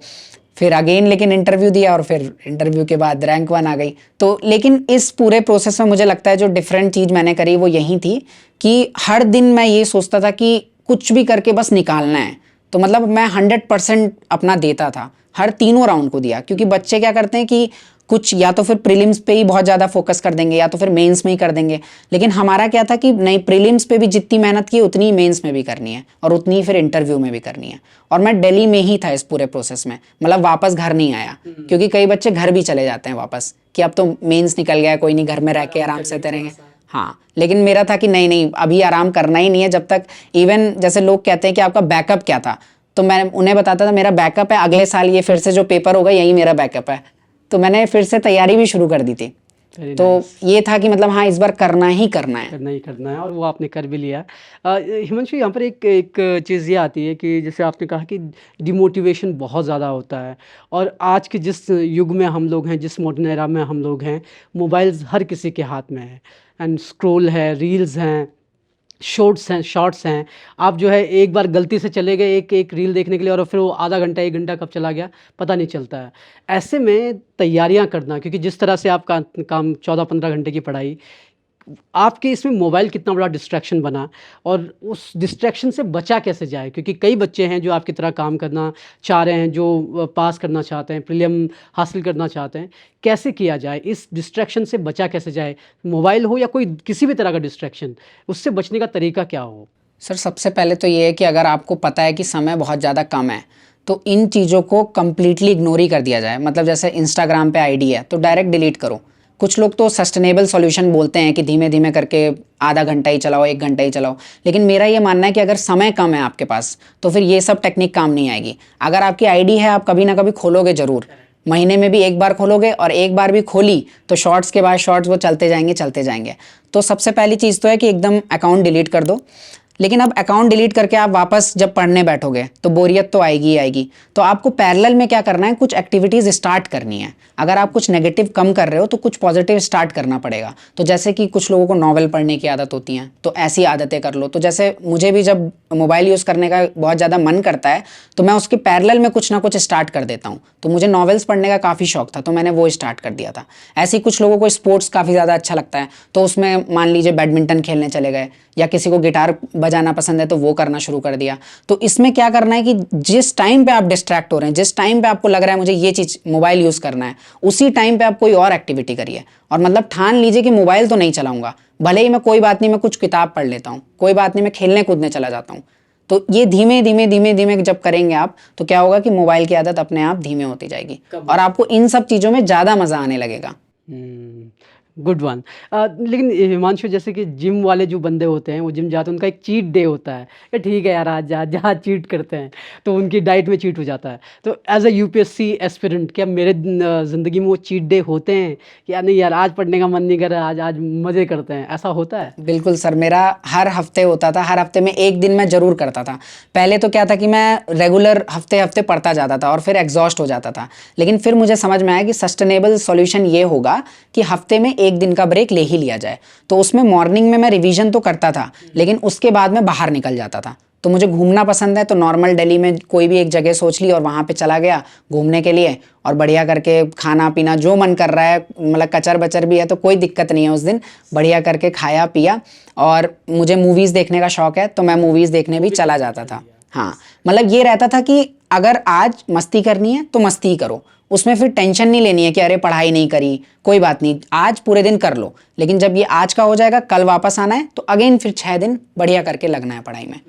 फिर अगेन लेकिन इंटरव्यू दिया और फिर इंटरव्यू के बाद रैंक 1 आ गई। तो लेकिन इस पूरे प्रोसेस में मुझे लगता है जो डिफरेंट चीज़ मैंने करी वो यही थी कि हर दिन मैं ये सोचता था कि कुछ भी करके बस निकालना है। तो मतलब मैं 100% अपना देता था, हर तीनों राउंड को दिया। क्योंकि बच्चे क्या करते हैं कि कुछ या तो फिर प्रीलिम्स पे ही बहुत ज़्यादा फोकस कर देंगे या तो फिर मेंस में ही कर देंगे, लेकिन हमारा क्या था कि नहीं, प्रीलिम्स पे भी जितनी मेहनत की उतनी ही मेंस में भी करनी है और उतनी ही फिर इंटरव्यू में भी करनी है। और मैं दिल्ली में ही था इस पूरे प्रोसेस में, मतलब वापस घर नहीं आया। क्योंकि कई बच्चे घर भी चले जाते हैं वापस कि अब तो मेंस निकल गया, कोई नहीं, घर में रह के आराम से करेंगे। हाँ, लेकिन मेरा था कि नहीं नहीं, अभी आराम करना ही नहीं है जब तक। इवन जैसे लोग कहते हैं कि आपका बैकअप क्या था, तो मैं उन्हें बताता था मेरा बैकअप है अगले साल ये फिर से जो पेपर होगा यही मेरा बैकअप है। तो मैंने फिर से तैयारी भी शुरू कर दी थी। तो ये था कि मतलब हाँ, इस बार करना ही करना है और वो आपने कर भी लिया। हिमांशु, यहाँ पर एक चीज़ ये आती है कि जैसे आपने कहा कि डिमोटिवेशन बहुत ज़्यादा होता है, और आज के जिस युग में हम लोग हैं, जिस मॉडर्न एरा में हम लोग हैं, मोबाइल्स हर किसी के हाथ में है, एंड स्क्रॉल है, रील्स हैं, शॉर्ट्स हैं। आप जो है एक बार गलती से चले गए एक रील देखने के लिए, और फिर वो आधा घंटा 1 घंटा कब चला गया पता नहीं चलता है। ऐसे में तैयारियां करना, क्योंकि जिस तरह से आपका काम 14-15 घंटे की पढ़ाई, आपके इसमें मोबाइल कितना बड़ा डिस्ट्रैक्शन बना, और उस डिस्ट्रैक्शन से बचा कैसे जाए? क्योंकि कई बच्चे हैं जो आपकी तरह काम करना चाह रहे हैं, जो पास करना चाहते हैं, प्रीलिम हासिल करना चाहते हैं। कैसे किया जाए, इस डिस्ट्रैक्शन से बचा कैसे जाए? मोबाइल हो या कोई किसी भी तरह का डिस्ट्रैक्शन, उससे बचने का तरीका क्या हो? सर, सबसे पहले तो ये है कि अगर आपको पता है कि समय बहुत ज़्यादा कम है तो इन चीज़ों को कम्प्लीटली इग्नोर ही कर दिया जाए। मतलब जैसे इंस्टाग्राम पे आईडी है तो डायरेक्ट डिलीट करो। कुछ लोग तो सस्टेनेबल सॉल्यूशन बोलते हैं कि धीमे धीमे करके आधा घंटा ही चलाओ, 1 घंटा ही चलाओ, लेकिन मेरा ये मानना है कि अगर समय कम है आपके पास तो फिर ये सब टेक्निक काम नहीं आएगी। अगर आपकी आईडी है, आप कभी ना कभी खोलोगे ज़रूर, महीने में भी एक बार खोलोगे, और एक बार भी खोली तो शॉर्ट्स के बाद शॉर्ट्स वो चलते जाएंगे। तो सबसे पहली चीज़ तो है कि एकदम अकाउंट डिलीट कर दो। लेकिन अब अकाउंट डिलीट करके आप वापस जब पढ़ने बैठोगे तो बोरियत तो आएगी ही आएगी। तो आपको पैरेलल में क्या करना है, कुछ एक्टिविटीज़ स्टार्ट करनी है। अगर आप कुछ नेगेटिव कम कर रहे हो तो कुछ पॉजिटिव स्टार्ट करना पड़ेगा। तो जैसे कि कुछ लोगों को नॉवेल पढ़ने की आदत होती है, तो ऐसी आदतें कर लो। तो जैसे मुझे भी जब मोबाइल यूज़ करने का बहुत ज़्यादा मन करता है तो मैं उसके पैरेलल में कुछ ना कुछ स्टार्ट कर देता हूँ। तो मुझे नॉवेल्स पढ़ने का काफ़ी शौक था तो मैंने वो स्टार्ट कर दिया था। ऐसे ही कुछ लोगों को स्पोर्ट्स काफ़ी ज़्यादा अच्छा लगता है तो उसमें मान लीजिए बैडमिंटन खेलने चले गए, या किसी को गिटार बजाना पसंद है तो वो करना शुरू कर दिया। तो इसमें क्या करना है कि जिस टाइम पे आप डिस्ट्रैक्ट हो रहे हैं, जिस टाइम पे आपको लग रहा है मुझे ये चीज़ मोबाइल यूज़ करना है, उसी टाइम पे आप कोई और एक्टिविटी करिए। और मतलब ठान लीजिए कि मोबाइल तो नहीं चलाऊंगा, भले ही मैं कोई बात नहीं, मैं कुछ किताब पढ़ लेता हूँ, कोई बात नहीं, मैं खेलने कूदने चला जाता हूँ। तो ये धीमे धीमे जब करेंगे आप तो क्या होगा कि मोबाइल की आदत अपने आप धीमे होती जाएगी और आपको इन सब चीज़ों में ज़्यादा मज़ा आने लगेगा। Good one. लेकिन हिमांशु, जैसे कि जिम वाले जो बंदे होते हैं वो जिम जाते हैं, उनका एक चीट डे होता है कि ठीक है यार आज जहाँ चीट करते हैं, तो उनकी डाइट में चीट हो जाता है। तो एज अ यूपीएससी एस्पिरेंट, क्या मेरे ज़िंदगी में वो चीट डे होते हैं कि यार नहीं यार आज पढ़ने का मन नहीं कर रहा, आज मज़े करते हैं, ऐसा होता है? बिल्कुल सर, मेरा हर हफ्ते होता था। हर हफ्ते में एक दिन मैं ज़रूर करता था। पहले तो क्या था कि मैं रेगुलर हफ्ते पढ़ता जाता था और फिर एग्जॉस्ट हो जाता था। लेकिन फिर मुझे समझ में आया कि सस्टेनेबल सॉल्यूशन ये होगा कि हफ्ते में एक दिन का ब्रेक ले ही लिया जाए। तो उसमें मॉर्निंग में मैं रिवीजन तो करता था, लेकिन उसके बाद मैं बाहर निकल जाता था। तो मुझे घूमना पसंद है, तो नॉर्मल दिल्ली में कोई भी एक जगह सोच ली और वहाँ पे चला गया घूमने के लिए, और बढ़िया करके खाना पीना जो मन कर रहा है, मतलब कचर बचर भी है तो कोई दिक्कत नहीं है उस दिन, बढ़िया करके खाया पिया। और मुझे मूवीज़ देखने का शौक है तो मैं मूवीज़ देखने भी चला जाता था। हाँ, मतलब ये रहता था कि अगर आज मस्ती करनी है तो मस्ती ही करो, उसमें फिर टेंशन नहीं लेनी है कि अरे पढ़ाई नहीं करी, कोई बात नहीं, आज पूरे दिन कर लो। लेकिन जब ये आज का हो जाएगा, कल वापस आना है तो अगेन फिर 6 दिन बढ़िया करके लगना है पढ़ाई में।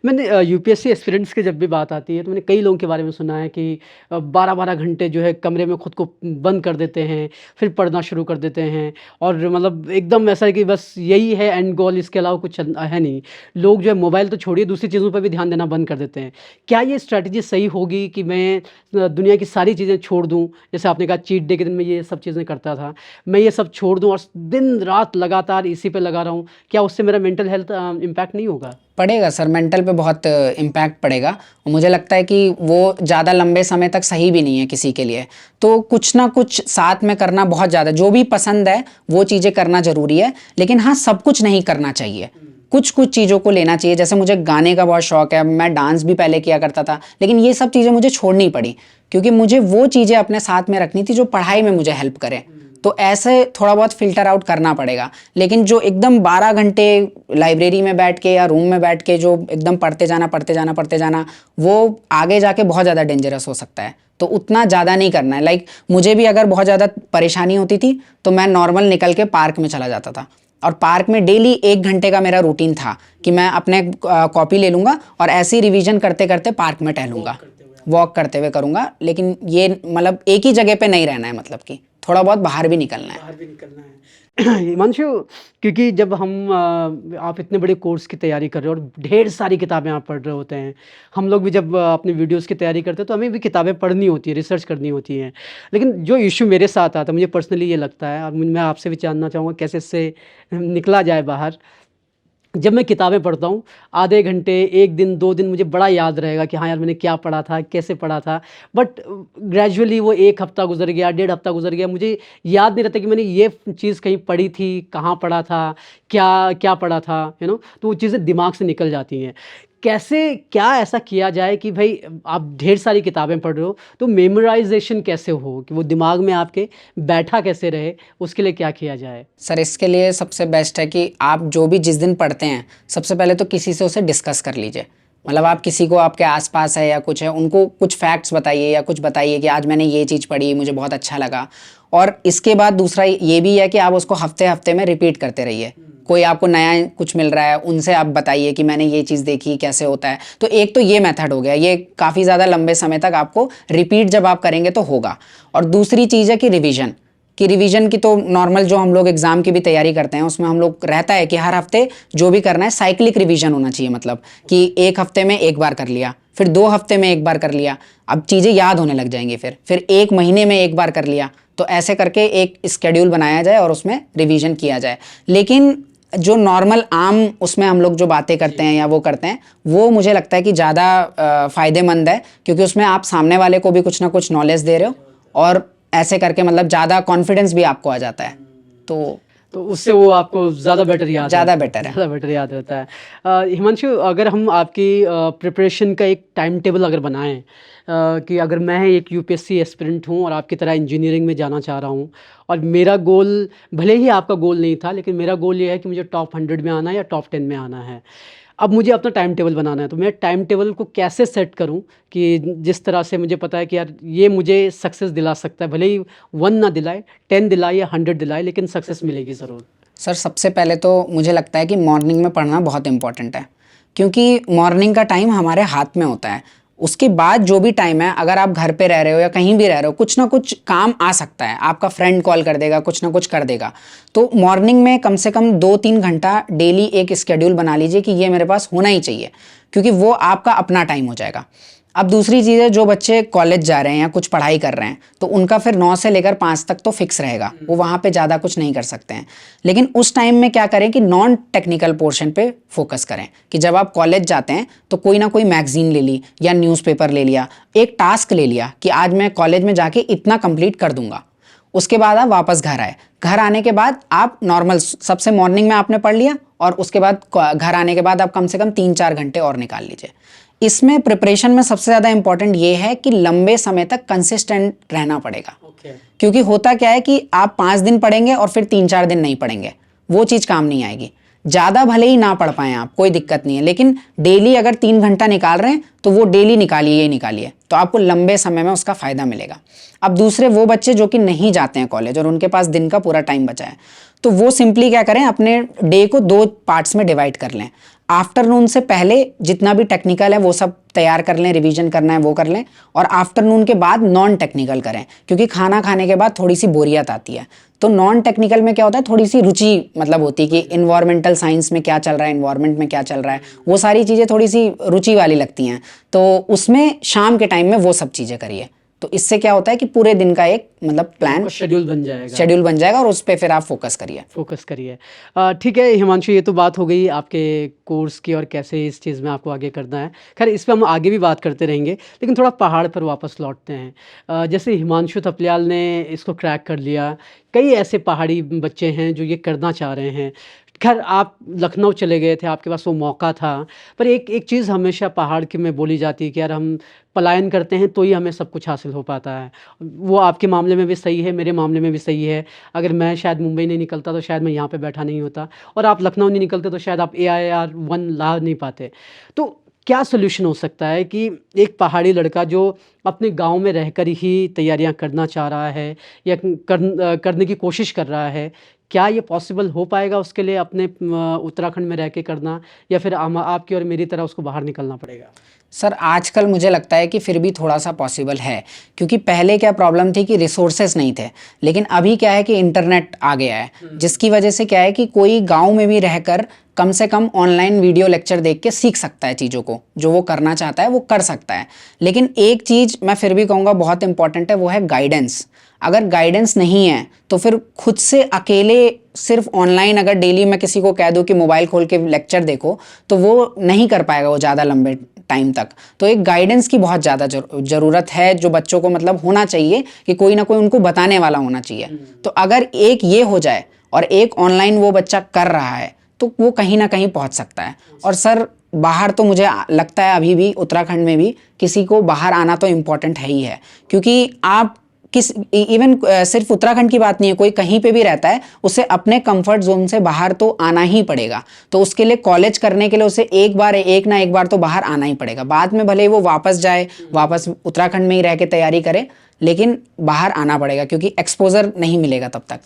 मैंने यूपीएससी एस्पिरेंट्स की जब भी बात आती है तो मैंने कई लोगों के बारे में सुना है कि 12-12 घंटे जो है कमरे में खुद को बंद कर देते हैं, फिर पढ़ना शुरू कर देते हैं, और मतलब एकदम ऐसा है कि बस यही है एंड गोल, इसके अलावा कुछ है नहीं। लोग जो है मोबाइल तो छोड़िए, दूसरी चीज़ों पर भी ध्यान देना बंद कर देते हैं। क्या ये स्ट्रैटेजी सही होगी कि मैं दुनिया की सारी चीज़ें छोड़ दूँ? जैसे आपने कहा चीट डे के दिन मैं ये सब चीज़ें करता था, मैं ये सब छोड़ दूँ और दिन रात लगातार इसी पे लगा रहा हूँ, क्या उससे मेरा मेंटल हेल्थ इम्पैक्ट नहीं होगा? पड़ेगा सर, मेंटल पे बहुत इम्पैक्ट पड़ेगा, और मुझे लगता है कि वो ज़्यादा लंबे समय तक सही भी नहीं है किसी के लिए। तो कुछ ना कुछ साथ में करना बहुत ज़्यादा, जो भी पसंद है वो चीज़ें करना ज़रूरी है, लेकिन हाँ सब कुछ नहीं करना चाहिए। कुछ कुछ चीज़ों को लेना चाहिए। जैसे मुझे गाने का बहुत शौक है, मैं डांस भी पहले किया करता था, लेकिन ये सब चीज़ें मुझे छोड़नी पड़ी क्योंकि मुझे वो चीज़ें अपने साथ में रखनी थी जो पढ़ाई में मुझे हेल्प करें। तो ऐसे थोड़ा बहुत फ़िल्टर आउट करना पड़ेगा। लेकिन जो एकदम 12 घंटे लाइब्रेरी में बैठ के या रूम में बैठ के जो एकदम पढ़ते जाना, वो आगे जाके बहुत ज़्यादा डेंजरस हो सकता है। तो उतना ज़्यादा नहीं करना है। लाइक मुझे भी अगर बहुत ज़्यादा परेशानी होती थी तो मैं नॉर्मल निकल के पार्क में चला जाता था, और पार्क में डेली 1 घंटे का मेरा रूटीन था कि मैं अपने कॉपी ले लूँगा और ऐसे ही रिवीजन करते करते पार्क में टहलूँगा, वॉक करते हुए करूँगा। लेकिन ये मतलब एक ही जगह पे नहीं रहना है, मतलब कि थोड़ा बहुत बाहर भी निकलना है। हिमांशु, क्योंकि जब हम आप इतने बड़े कोर्स की तैयारी कर रहे हो और ढेर सारी किताबें आप पढ़ रहे होते हैं, हम लोग भी जब अपने वीडियोस की तैयारी करते हैं तो हमें भी किताबें पढ़नी होती है, रिसर्च करनी होती है। लेकिन जो इशू मेरे साथ आता है, मुझे पर्सनली ये लगता है, और मैं आपसे भी जानना चाहूँगा कैसे इससे निकला जाए बाहर। जब मैं किताबें पढ़ता हूँ, आधे घंटे, 1 दिन, 2 दिन मुझे बड़ा याद रहेगा कि हाँ यार मैंने क्या पढ़ा था, कैसे पढ़ा था। बट ग्रेजुअली वो 1 हफ़्ता गुज़र गया, 1.5 हफ़्ता गुज़र गया, मुझे याद नहीं रहता कि मैंने ये चीज़ कहीं पढ़ी थी, कहाँ पढ़ा था, क्या क्या पढ़ा था, तो वो चीज़ें दिमाग से निकल जाती हैं। कैसे, क्या ऐसा किया जाए कि भाई आप ढेर सारी किताबें पढ़ रहे हो तो मेमोराइज़ेशन कैसे हो, कि वो दिमाग में आपके बैठा कैसे रहे, उसके लिए क्या किया जाए? सर, इसके लिए सबसे बेस्ट है कि आप जो भी जिस दिन पढ़ते हैं, सबसे पहले तो किसी से उसे डिस्कस कर लीजिए। मतलब आप किसी को आपके आसपास है या कुछ है, उनको कुछ फैक्ट्स बताइए या कुछ बताइए कि आज मैंने ये चीज़ पढ़ी, मुझे बहुत अच्छा लगा। और इसके बाद दूसरा ये भी है कि आप उसको हफ्ते हफ्ते में रिपीट करते रहिए। कोई आपको नया कुछ मिल रहा है, उनसे आप बताइए कि मैंने ये चीज़ देखी, कैसे होता है। तो एक तो ये मेथड हो गया, ये काफ़ी ज़्यादा लंबे समय तक आपको रिपीट जब आप करेंगे तो होगा। और दूसरी चीज़ है कि रिवीजन की तो नॉर्मल जो हम लोग एग्ज़ाम की भी तैयारी करते हैं उसमें हम लोग रहता है कि हर हफ्ते जो भी करना है साइक्लिक रिवीजन होना चाहिए। मतलब कि 1 हफ्ते में 1 बार कर लिया, फिर 2 हफ्ते में 1 बार कर लिया, अब चीज़ें याद होने लग जाएंगी। फिर 1 महीने में 1 बार कर लिया। तो ऐसे करके एक स्केड्यूल बनाया जाए और उसमें रिवीजन किया जाए। लेकिन जो नॉर्मल आम उसमें हम लोग जो बातें करते हैं या वो करते हैं, वो मुझे लगता है कि ज़्यादा फ़ायदेमंद है, क्योंकि उसमें आप सामने वाले को भी कुछ ना कुछ नॉलेज दे रहे हो, और ऐसे करके मतलब ज़्यादा कॉन्फिडेंस भी आपको आ जाता है। तो उससे वो आपको ज़्यादा बेटर याद ज़्यादा बेटर है। ज़्यादा बेटर याद रहता है। हिमांशु, अगर हम आपकी प्रिपरेशन का एक टाइम टेबल अगर बनाएं, कि अगर मैं एक यूपीएससी एस्पिरेंट हूं और आपकी तरह इंजीनियरिंग में जाना चाह रहा हूं, और मेरा गोल, भले ही आपका गोल नहीं था, लेकिन मेरा गोल ये है कि मुझे टॉप 100 में आना है या टॉप 10 में आना है। अब मुझे अपना टाइम टेबल बनाना है, तो मैं टाइम टेबल को कैसे सेट करूं कि जिस तरह से मुझे पता है कि यार ये मुझे सक्सेस दिला सकता है, भले ही 1 ना दिलाए, 10 दिलाए या 100 दिलाए, लेकिन सक्सेस मिलेगी ज़रूर। सर, सबसे पहले तो मुझे लगता है कि मॉर्निंग में पढ़ना बहुत इंपॉर्टेंट है, क्योंकि मॉर्निंग का टाइम हमारे हाथ में होता है। उसके बाद जो भी टाइम है, अगर आप घर पे रह रहे हो या कहीं भी रह रहे हो, कुछ ना कुछ काम आ सकता है, आपका फ्रेंड कॉल कर देगा, कुछ ना कुछ कर देगा। तो मॉर्निंग में कम से कम 2-3 घंटा डेली एक स्केड्यूल बना लीजिए कि ये मेरे पास होना ही चाहिए, क्योंकि वो आपका अपना टाइम हो जाएगा। अब दूसरी चीज़ है, जो बच्चे कॉलेज जा रहे हैं या कुछ पढ़ाई कर रहे हैं, तो उनका फिर 9 से लेकर 5 तक तो फिक्स रहेगा, वो वहाँ पे ज़्यादा कुछ नहीं कर सकते हैं। लेकिन उस टाइम में क्या करें कि नॉन टेक्निकल पोर्शन पे फोकस करें, कि जब आप कॉलेज जाते हैं तो कोई ना कोई मैगजीन ले ली या न्यूज़पेपर ले लिया, एक टास्क ले लिया कि आज मैं कॉलेज में जाके इतना कंप्लीट कर दूंगा। उसके बाद आप वापस घर आए, घर आने के बाद आप नॉर्मल सबसे मॉर्निंग में आपने पढ़ लिया, और उसके बाद घर आने के बाद आप कम से कम 3-4 घंटे और निकाल लीजिए। इसमें प्रिपरेशन में सबसे ज़्यादा इंपॉर्टेंट ये है कि लंबे समय तक कंसिस्टेंट रहना पड़ेगा। क्योंकि होता क्या है कि आप 5 दिन पढ़ेंगे और फिर 3-4 दिन नहीं पढ़ेंगे, वो चीज़ काम नहीं आएगी। ज़्यादा भले ही ना पढ़ पाएँ आप, कोई दिक्कत नहीं है, लेकिन डेली अगर 3 घंटा निकाल रहे हैं तो वो डेली निकालिए ही निकालिए, तो आपको लंबे समय में उसका फ़ायदा मिलेगा। अब दूसरे वो बच्चे जो कि नहीं जाते हैं कॉलेज और उनके पास दिन का पूरा टाइम बचा है, तो वो सिंपली क्या करें, अपने डे को 2 पार्ट्स में डिवाइड कर लें। आफ्टरनून से पहले जितना भी टेक्निकल है वो सब तैयार कर लें, रिवीजन करना है वो कर लें, और आफ्टरनून के बाद नॉन टेक्निकल करें, क्योंकि खाना खाने के बाद थोड़ी सी बोरियत आती है। तो नॉन टेक्निकल में क्या होता है, थोड़ी सी रुचि मतलब होती है कि इन्वायरमेंटल साइंस में क्या चल रहा है, इन्वायरमेंट में क्या चल रहा है, वो सारी चीज़ें थोड़ी सी रुचि वाली लगती हैं। तो उसमें शाम के टाइम में वो सब चीज़ें करिए, तो इससे क्या होता है कि पूरे दिन का एक मतलब प्लान, शेड्यूल बन जाएगा और उस पर फिर आप फोकस करिए। ठीक है हिमांशु, ये तो बात हो गई आपके कोर्स की और कैसे इस चीज़ में आपको आगे करना है। खैर, इस पर हम आगे भी बात करते रहेंगे, लेकिन थोड़ा पहाड़ पर वापस लौटते हैं। जैसे हिमांशु थपलियाल ने इसको क्रैक कर लिया, कई ऐसे पहाड़ी बच्चे हैं जो ये करना चाह रहे हैं, खैर आप लखनऊ चले गए थे, आपके पास वो मौका था, पर एक एक चीज़ हमेशा पहाड़ की में बोली जाती है कि यार हम पलायन करते हैं तो ही हमें सब कुछ हासिल हो पाता है। वो आपके मामले में भी सही है, मेरे मामले में भी सही है। अगर मैं शायद मुंबई नहीं निकलता तो शायद मैं यहाँ पे बैठा नहीं होता, और आप लखनऊ नहीं निकलते तो शायद आप AIR 1 ला नहीं पाते। तो क्या सोल्यूशन हो सकता है कि एक पहाड़ी लड़का जो अपने गांव में रहकर ही तैयारियां करना चाह रहा है या करने की कोशिश कर रहा है, क्या ये पॉसिबल हो पाएगा उसके लिए अपने उत्तराखंड में रह के करना, या फिर आपकी और मेरी तरह उसको बाहर निकलना पड़ेगा? सर आजकल मुझे लगता है कि फिर भी थोड़ा सा पॉसिबल है, क्योंकि पहले क्या प्रॉब्लम थी कि रिसोर्सेज नहीं थे, लेकिन अभी क्या है कि इंटरनेट आ गया है, जिसकी वजह से क्या है कि कोई गांव में भी रहकर कम से कम ऑनलाइन वीडियो लेक्चर देख के सीख सकता है चीज़ों को, जो वो करना चाहता है वो कर सकता है। लेकिन एक चीज़ मैं फिर भी कहूँगा बहुत इंपॉर्टेंट है, वो है गाइडेंस। अगर गाइडेंस नहीं है तो फिर खुद से अकेले सिर्फ ऑनलाइन अगर डेली मैं किसी को कह दूं कि मोबाइल खोल के लेक्चर देखो, तो वो नहीं कर पाएगा वो ज़्यादा लंबे टाइम तक। तो एक गाइडेंस की बहुत ज़्यादा ज़रूरत है, जो बच्चों को मतलब होना चाहिए कि कोई ना कोई उनको बताने वाला होना चाहिए। तो अगर एक ये हो जाए और एक ऑनलाइन वो बच्चा कर रहा है तो वो कहीं ना कहीं पहुंच सकता है। और सर बाहर तो मुझे लगता है अभी भी उत्तराखंड में भी किसी को बाहर आना तो इम्पोर्टेंट है ही है, क्योंकि आप इवन सिर्फ उत्तराखंड की बात नहीं है, कोई कहीं पे भी रहता है उसे अपने कंफर्ट जोन से बाहर तो आना ही पड़ेगा। तो उसके लिए कॉलेज करने के लिए उसे एक ना एक बार तो बाहर आना ही पड़ेगा। बाद में भले ही वो वापस जाए, वापस उत्तराखंड में ही रह के तैयारी करे, लेकिन बाहर आना पड़ेगा क्योंकि एक्सपोजर नहीं मिलेगा तब तक।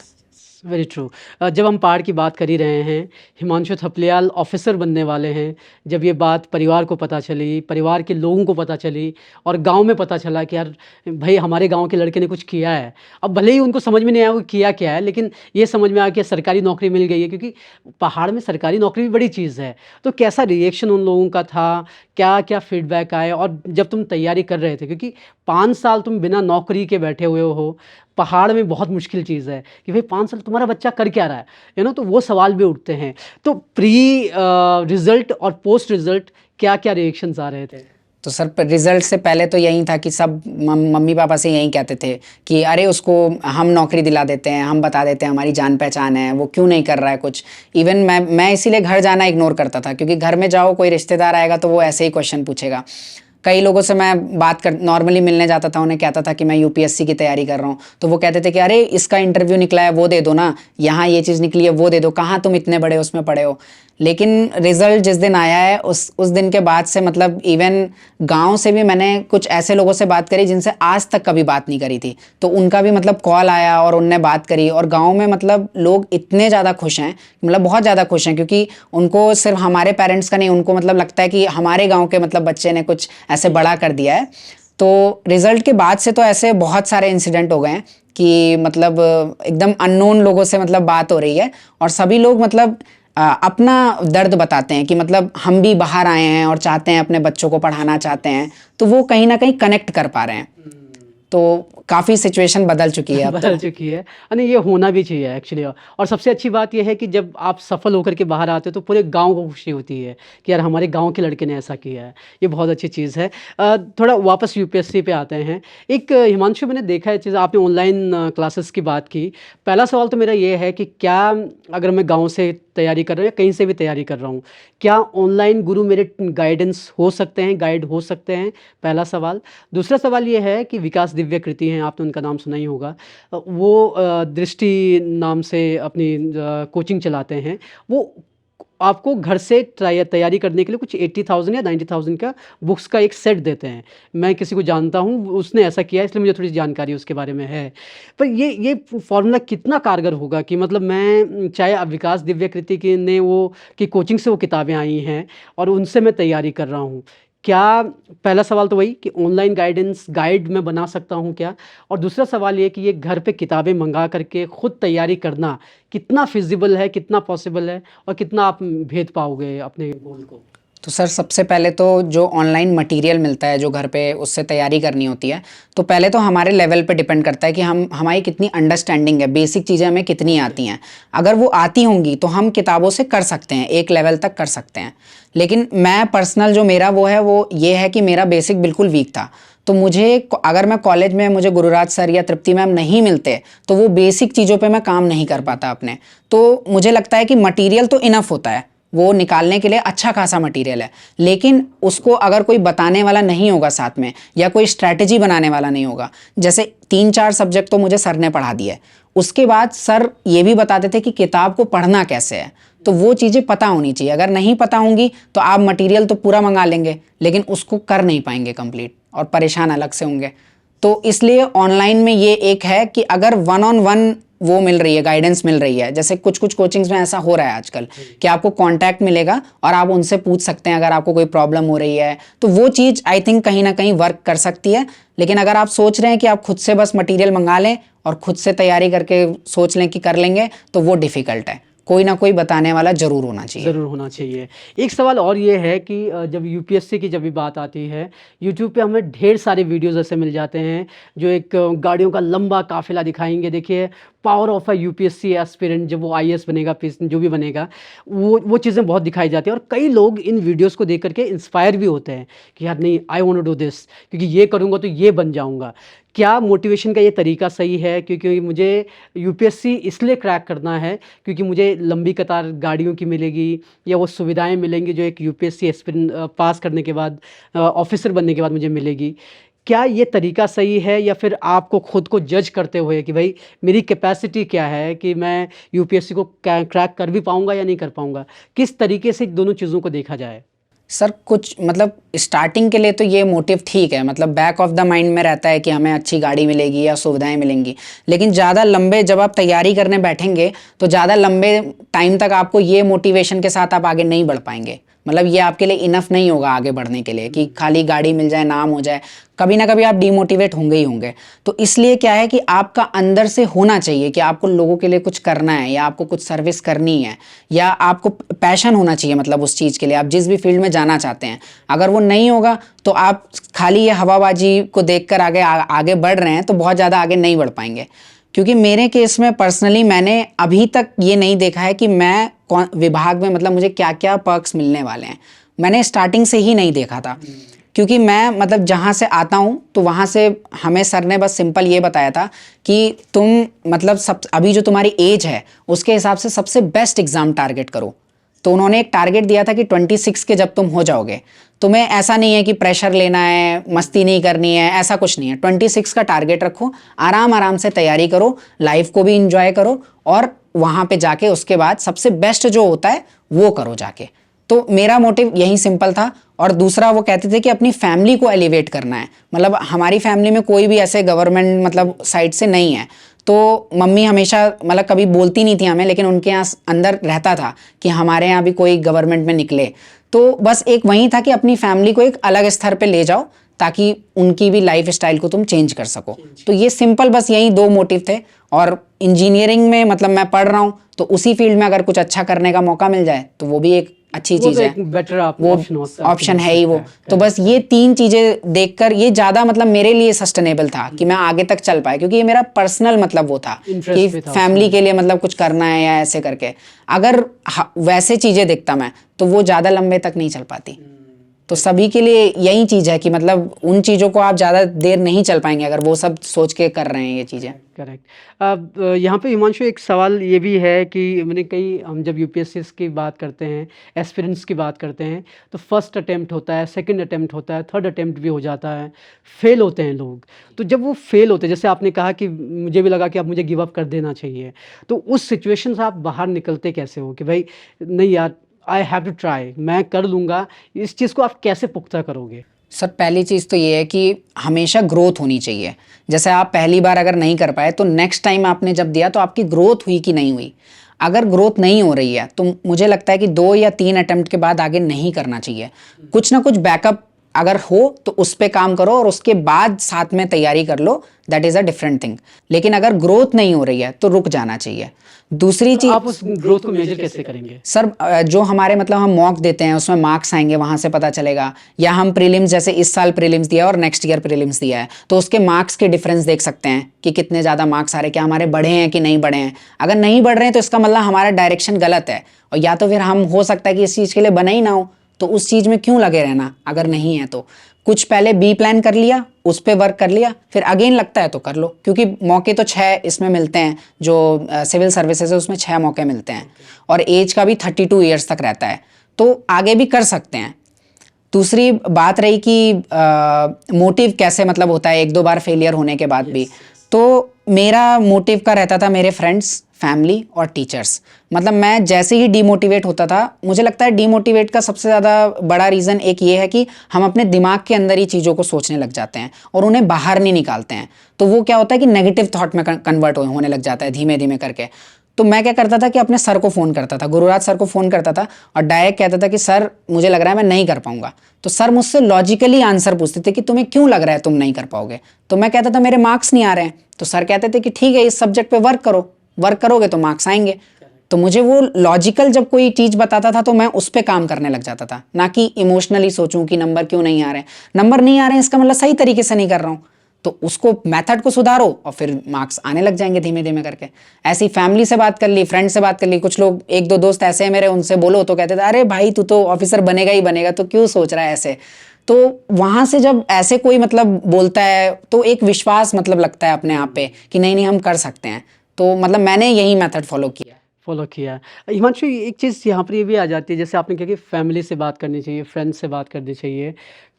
Very true. जब हम पहाड़ की बात कर ही रहे हैं, हिमांशु थपलियाल ऑफिसर बनने वाले हैं। जब ये बात परिवार को पता चली, परिवार के लोगों को पता चली और गांव में पता चला कि यार भाई हमारे गांव के लड़के ने कुछ किया है, अब भले ही उनको समझ में नहीं आया वो किया क्या है, लेकिन ये समझ में आया कि सरकारी नौकरी मिल गई है, क्योंकि पहाड़ में सरकारी नौकरी भी बड़ी चीज़ है। तो कैसा रिएक्शन उन लोगों का था, क्या क्या फीडबैक आए? और जब तुम तैयारी कर रहे थे, क्योंकि 5 साल तुम बिना नौकरी के बैठे हुए हो, पहाड़ में बहुत मुश्किल चीज़ है कि भाई 5 साल तुम्हारा बच्चा कर क्या रहा है, तो वो सवाल भी उठते हैं। तो प्री रिजल्ट और पोस्ट रिजल्ट क्या क्या रिएक्शंस आ रहे थे? तो सर रिजल्ट से पहले तो यही था कि सब मम्मी पापा से यही कहते थे कि अरे उसको हम नौकरी दिला देते हैं, हम बता देते हैं, हमारी जान पहचान है, वो क्यों नहीं कर रहा है कुछ। इवन मैं इसीलिए घर जाना इग्नोर करता था, क्योंकि घर में जाओ कोई रिश्तेदार आएगा तो वो ऐसे ही क्वेश्चन पूछेगा। कई लोगों से मैं बात कर नॉर्मली मिलने जाता था, उन्हें कहता था कि मैं UPSC की तैयारी कर रहा हूँ, तो वो कहते थे कि अरे इसका इंटरव्यू निकला है वो दे दो ना, यहाँ ये चीज़ निकली है वो दे दो, कहाँ तुम इतने बड़े उसमें पढ़े हो। लेकिन रिजल्ट जिस दिन आया है उस दिन के बाद से मतलब इवन गांव से भी मैंने कुछ ऐसे लोगों से बात करी जिनसे आज तक कभी बात नहीं करी थी, तो उनका भी मतलब कॉल आया और उनने बात करी। और गांव में मतलब लोग इतने ज़्यादा खुश हैं, मतलब बहुत ज़्यादा खुश हैं, क्योंकि उनको सिर्फ हमारे पेरेंट्स का नहीं, उनको मतलब लगता है कि हमारे गाँव के मतलब बच्चे ने कुछ ऐसे बड़ा कर दिया है। तो रिजल्ट के बाद से तो ऐसे बहुत सारे इंसिडेंट हो गए हैं कि मतलब एकदम अननोन लोगों से मतलब बात हो रही है, और सभी लोग मतलब अपना दर्द बताते हैं कि मतलब हम भी बाहर आए हैं और चाहते हैं अपने बच्चों को पढ़ाना चाहते हैं, तो वो कहीं ना कहीं कनेक्ट कर पा रहे हैं। तो काफ़ी सिचुएशन बदल चुकी है अब बदल चुकी है, यानी ये होना भी चाहिए एक्चुअली। और सबसे अच्छी बात ये है कि जब आप सफल होकर के बाहर आते हो तो पूरे गांव को खुशी होती है कि यार हमारे गांव के लड़के ने ऐसा किया है। ये बहुत अच्छी चीज़ है। थोड़ा वापस UPSC पे आते हैं। एक हिमांशु, मैंने देखा है चीज़, आपने ऑनलाइन क्लासेस की बात की। पहला सवाल तो मेरा ये है कि क्या अगर मैं गाँव से तैयारी कर रहा हूँ या कहीं से भी तैयारी कर रहा हूँ, क्या ऑनलाइन गुरु मेरे गाइडेंस हो सकते हैं, गाइड हो सकते हैं? पहला सवाल। दूसरा सवाल ये है कि विकास दिव्यकृति हैं, आपने उनका नाम सुना ही होगा, वो दृष्टि नाम से अपनी कोचिंग चलाते हैं। वो आपको घर से तैयारी करने के लिए कुछ 80,000 या 90,000 का बुक्स का एक सेट देते हैं। मैं किसी को जानता हूँ, उसने ऐसा किया है, इसलिए मुझे थोड़ी जानकारी उसके बारे में है। पर ये फॉर्मूला कितना कारगर होगा कि मतलब मैं चाहे अब विकास दिव्यकृति की ने वो की कोचिंग से वो किताबें आई हैं और उनसे मैं तैयारी कर रहा हूँ, क्या पहला सवाल तो वही कि ऑनलाइन गाइड मैं बना सकता हूँ क्या? और दूसरा सवाल ये कि ये घर पे किताबें मंगा करके ख़ुद तैयारी करना कितना फिजिबल है, कितना पॉसिबल है, और कितना आप भेद पाओगे अपने गोल को? तो सर सबसे पहले तो जो ऑनलाइन मटेरियल मिलता है जो घर पे उससे तैयारी करनी होती है, तो पहले तो हमारे लेवल पे डिपेंड करता है कि हमारी कितनी अंडरस्टैंडिंग है, बेसिक चीज़ें हमें कितनी आती हैं। अगर वो आती होंगी तो हम किताबों से कर सकते हैं, एक लेवल तक कर सकते हैं। लेकिन मैं पर्सनल जो मेरा वो है वो ये है कि मेरा बेसिक बिल्कुल वीक था। तो मुझे अगर मैं कॉलेज में मुझे गुरुराज सर या तृप्ति मैम नहीं मिलते तो वो बेसिक चीज़ों पे मैं काम नहीं कर पाता अपने। तो मुझे लगता है कि मटेरियल तो इनफ होता है, वो निकालने के लिए अच्छा खासा मटेरियल है, लेकिन उसको अगर कोई बताने वाला नहीं होगा साथ में या कोई स्ट्रैटेजी बनाने वाला नहीं होगा। जैसे 3-4 सब्जेक्ट तो मुझे सर ने पढ़ा दिए, उसके बाद सर ये भी बताते थे कि किताब को पढ़ना कैसे है, तो वो चीज़ें पता होनी चाहिए। अगर नहीं पता होंगी तो आप मटेरियल तो पूरा मंगा लेंगे लेकिन उसको कर नहीं पाएंगे कंप्लीट और परेशान अलग से होंगे। तो इसलिए ऑनलाइन में ये एक है कि अगर 1-on-1 वो मिल रही है, गाइडेंस मिल रही है, जैसे कुछ कुछ कोचिंग्स में ऐसा हो रहा है आजकल कि आपको कांटेक्ट मिलेगा और आप उनसे पूछ सकते हैं अगर आपको कोई प्रॉब्लम हो रही है, तो वो चीज़ आई थिंक कहीं ना कहीं वर्क कर सकती है। लेकिन अगर आप सोच रहे हैं कि आप खुद से बस मटेरियल मंगा लें और खुद से तैयारी करके सोच लें कि कर लेंगे, तो वो डिफ़िकल्ट है। कोई ना कोई बताने वाला ज़रूर होना चाहिए। ज़रूर होना चाहिए। एक सवाल और ये है कि जब यूपीएससी की जब भी बात आती है, यूट्यूब पे हमें ढेर सारे वीडियोज़ ऐसे मिल जाते हैं जो एक गाड़ियों का लंबा काफ़िला दिखाएँगे। देखिए power of a UPSC aspirant, जब वो आईएएस बनेगा, पीएस जो भी बनेगा, वो चीज़ें बहुत दिखाई जाती हैं और कई लोग इन वीडियोज़ को देख कर के इंस्पायर भी होते हैं कि यार नहीं, I want to do this, क्योंकि ये करूँगा तो ये बन जाऊँगा। क्या मोटिवेशन का ये तरीका सही है? क्योंकि मुझे यूपीएससी इसलिए क्रैक करना है क्योंकि मुझे लंबी कतार गाड़ियों की मिलेगी या वो सुविधाएं मिलेंगी जो एक यूपीएससी एस्पिरेंट पास करने के बाद, ऑफिसर बनने के बाद मुझे मिलेगी। क्या ये तरीका सही है या फिर आपको खुद को जज करते हुए कि भाई मेरी कैपेसिटी क्या है कि मैं यूपीएससी को क्रैक कर भी पाऊंगा या नहीं कर पाऊंगा? किस तरीके से दोनों चीज़ों को देखा जाए? सर कुछ मतलब स्टार्टिंग के लिए तो ये मोटिव ठीक है, मतलब बैक ऑफ द माइंड में रहता है कि हमें अच्छी गाड़ी मिलेगी या सुविधाएं मिलेंगी। लेकिन ज़्यादा लंबे जब आप तैयारी करने बैठेंगे तो ज़्यादा लंबे टाइम तक आपको ये मोटिवेशन के साथ आप आगे नहीं बढ़ पाएंगे। मतलब ये आपके लिए इनफ नहीं होगा आगे बढ़ने के लिए कि खाली गाड़ी मिल जाए, नाम हो जाए, कभी ना कभी आप डीमोटिवेट होंगे ही होंगे। तो इसलिए क्या है कि आपका अंदर से होना चाहिए कि आपको लोगों के लिए कुछ करना है या आपको कुछ सर्विस करनी है या आपको पैशन होना चाहिए, मतलब उस चीज़ के लिए आप जिस भी फील्ड में जाना चाहते हैं। अगर वो नहीं होगा तो आप खाली ये हवाबाजी को देखकर आगे बढ़ रहे हैं तो बहुत ज़्यादा आगे नहीं बढ़ पाएंगे। क्योंकि मेरे केस में पर्सनली मैंने अभी तक ये नहीं देखा है कि मैं कौन विभाग में, मतलब मुझे क्या क्या पर्क्स मिलने वाले हैं, मैंने स्टार्टिंग से ही नहीं देखा था। क्योंकि मैं मतलब जहाँ से आता हूँ तो वहाँ से हमें सर ने बस सिंपल ये बताया था कि तुम मतलब अभी जो तुम्हारी एज है उसके हिसाब से सबसे बेस्ट एग्ज़ाम टारगेट करो। तो उन्होंने एक टारगेट दिया था कि 26 के जब तुम हो जाओगे, तुम्हें ऐसा नहीं है कि प्रेशर लेना है, मस्ती नहीं करनी है, ऐसा कुछ नहीं है। 26 का टारगेट रखो, आराम से तैयारी करो, लाइफ को भी इंजॉय करो और वहाँ पे जाके उसके बाद सबसे बेस्ट जो होता है वो करो जाके। तो मेरा मोटिव यही सिंपल था। और दूसरा वो कहते थे कि अपनी फैमिली को एलिवेट करना है। मतलब हमारी फैमिली में कोई भी ऐसे गवर्नमेंट मतलब साइड से नहीं है, तो मम्मी हमेशा मतलब कभी बोलती नहीं थी हमें, लेकिन उनके यहाँ अंदर रहता था कि हमारे यहाँ भी कोई गवर्नमेंट में निकले। तो बस एक वही था कि अपनी फैमिली को एक अलग स्तर पे ले जाओ ताकि उनकी भी लाइफ स्टाइल को तुम चेंज कर सको। तो ये सिंपल बस यही 2 मोटिव थे। और इंजीनियरिंग में मतलब मैं पढ़ रहा हूँ तो उसी फील्ड में अगर कुछ अच्छा करने का मौका मिल जाए तो वो भी एक अच्छी चीज़ है, बेटर वो ऑप्शन है ही वो। तो बस ये 3 चीज़ें देखकर ये ज़्यादा मतलब मेरे लिए सस्टेनेबल था कि मैं आगे तक चल पाए, क्योंकि ये मेरा पर्सनल मतलब वो था कि फैमिली के लिए मतलब कुछ करना है या ऐसे करके। अगर वैसे चीज़ें देखता मैं तो वो ज़्यादा लंबे तक नहीं चल पाती। तो सभी के लिए यही चीज़ है कि मतलब उन चीज़ों को आप ज़्यादा देर नहीं चल पाएंगे अगर वो सब सोच के कर रहे हैं ये चीज़ें। करेक्ट। अब यहाँ पे हिमांशु एक सवाल ये भी है कि मैंने हम जब यूपीएससी की बात करते हैं, एस्पिरेंट्स की बात करते हैं, तो फर्स्ट अटेम्प्ट होता है, सेकंड अटेम्प्ट होता है, थर्ड अटेम्प्ट भी हो जाता है, फेल होते हैं लोग। तो जब वो फेल होते हैं, जैसे आपने कहा कि मुझे भी लगा कि अब मुझे गिव अप कर देना चाहिए, तो उस सिचुएशन से आप बाहर निकलते कैसे हो कि भाई नहीं यार, आई हैव टू ट्राई, मैं कर लूँगा? इस चीज़ को आप कैसे पुख्ता करोगे? सर पहली चीज़ तो ये है कि हमेशा ग्रोथ होनी चाहिए। जैसे आप पहली बार अगर नहीं कर पाए तो नेक्स्ट टाइम आपने जब दिया तो आपकी ग्रोथ हुई कि नहीं हुई। अगर ग्रोथ नहीं हो रही है तो मुझे लगता है कि 2 या 3 अटेम्प्ट के बाद आगे नहीं करना चाहिए। कुछ ना कुछ बैकअप अगर हो तो उस पे काम करो और उसके बाद साथ में तैयारी कर लो, that is a different thing. लेकिन अगर ग्रोथ नहीं हो रही है तो रुक जाना चाहिए। दूसरी तो चीज, आप उस ग्रोथ को मेजर कैसे करेंगे? सर जो हमारे मतलब हम मॉक देते हैं उसमें मार्क्स आएंगे, वहां से पता चलेगा। या हम प्रीलिम्स, जैसे इस साल प्रीलिम्स दिया और नेक्स्ट ईयर प्रीलिम्स दिया है, तो उसके मार्क्स के डिफरेंस देख सकते हैं कि कितने ज़्यादा मार्क्स आ रहे हैं, क्या हमारे बढ़े हैं कि नहीं बढ़े हैं। अगर नहीं बढ़ रहे हैं तो इसका मतलब हमारा डायरेक्शन गलत है, और या तो फिर हम, हो सकता है कि इस चीज़ के लिए बना ही ना हो, तो उस चीज़ में क्यों लगे रहना अगर नहीं है तो। कुछ पहले बी प्लान कर लिया, उस पर वर्क कर लिया, फिर अगेन लगता है तो कर लो, क्योंकि मौके तो 6 इसमें मिलते हैं, जो सिविल सर्विसेज है उसमें 6 मौके मिलते हैं, और एज का भी 32 ईयर्स तक रहता है, तो आगे भी कर सकते हैं। दूसरी बात रही कि मोटिव कैसे मतलब होता है 1-2 बार फेलियर होने के बाद भी, तो मेरा मोटिव का रहता था मेरे फ्रेंड्स, फैमिली और टीचर्स। मतलब मैं जैसे ही डीमोटिवेट होता था, मुझे लगता है डीमोटिवेट का सबसे ज़्यादा बड़ा रीज़न एक ये है कि हम अपने दिमाग के अंदर ही चीज़ों को सोचने लग जाते हैं और उन्हें बाहर नहीं निकालते हैं, तो वो क्या होता है कि नेगेटिव थॉट में कन्वर्ट होने लग जाता है धीमे धीमे करके। तो मैं क्या करता था कि अपने सर को फ़ोन करता था, गुरुराज सर को फ़ोन करता था और डायरेक्ट कहता था कि सर मुझे लग रहा है मैं नहीं कर पाऊंगा। तो सर मुझसे लॉजिकली आंसर पूछते थे कि तुम्हें क्यों लग रहा है तुम नहीं कर पाओगे। तो मैं कहता था मेरे मार्क्स नहीं आ रहे हैं। तो सर कहते थे कि ठीक है, इस सब्जेक्ट पे वर्क करो, वर्क करोगे तो मार्क्स आएंगे। तो मुझे वो लॉजिकल जब कोई चीज़ बताता था तो मैं उस पर काम करने लग जाता था, ना कि इमोशनली सोचूं कि नंबर क्यों नहीं आ रहे हैं। नंबर नहीं आ रहे हैं इसका मतलब सही तरीके से नहीं कर रहा हूँ, तो उसको मेथड को सुधारो और फिर मार्क्स आने लग जाएंगे धीमे धीमे करके। ऐसी फैमिली से बात कर ली, फ्रेंड से बात कर ली, कुछ लोग 1-2 दोस्त ऐसे हैं मेरे, उनसे बोलो तो कहते थे अरे भाई तू तो ऑफिसर बनेगा ही बनेगा, तो क्यों सोच रहा है ऐसे। तो वहाँ से जब ऐसे कोई मतलब बोलता है तो एक विश्वास मतलब लगता है अपने आप पे कि नहीं नहीं हम कर सकते हैं। तो मतलब मैंने यही मेथड फॉलो किया। हिमांशु, एक चीज़ यहाँ पर ये भी आ जाती है, जैसे आपने कहा कि फैमिली से बात करनी चाहिए, फ्रेंड्स से बात करनी चाहिए।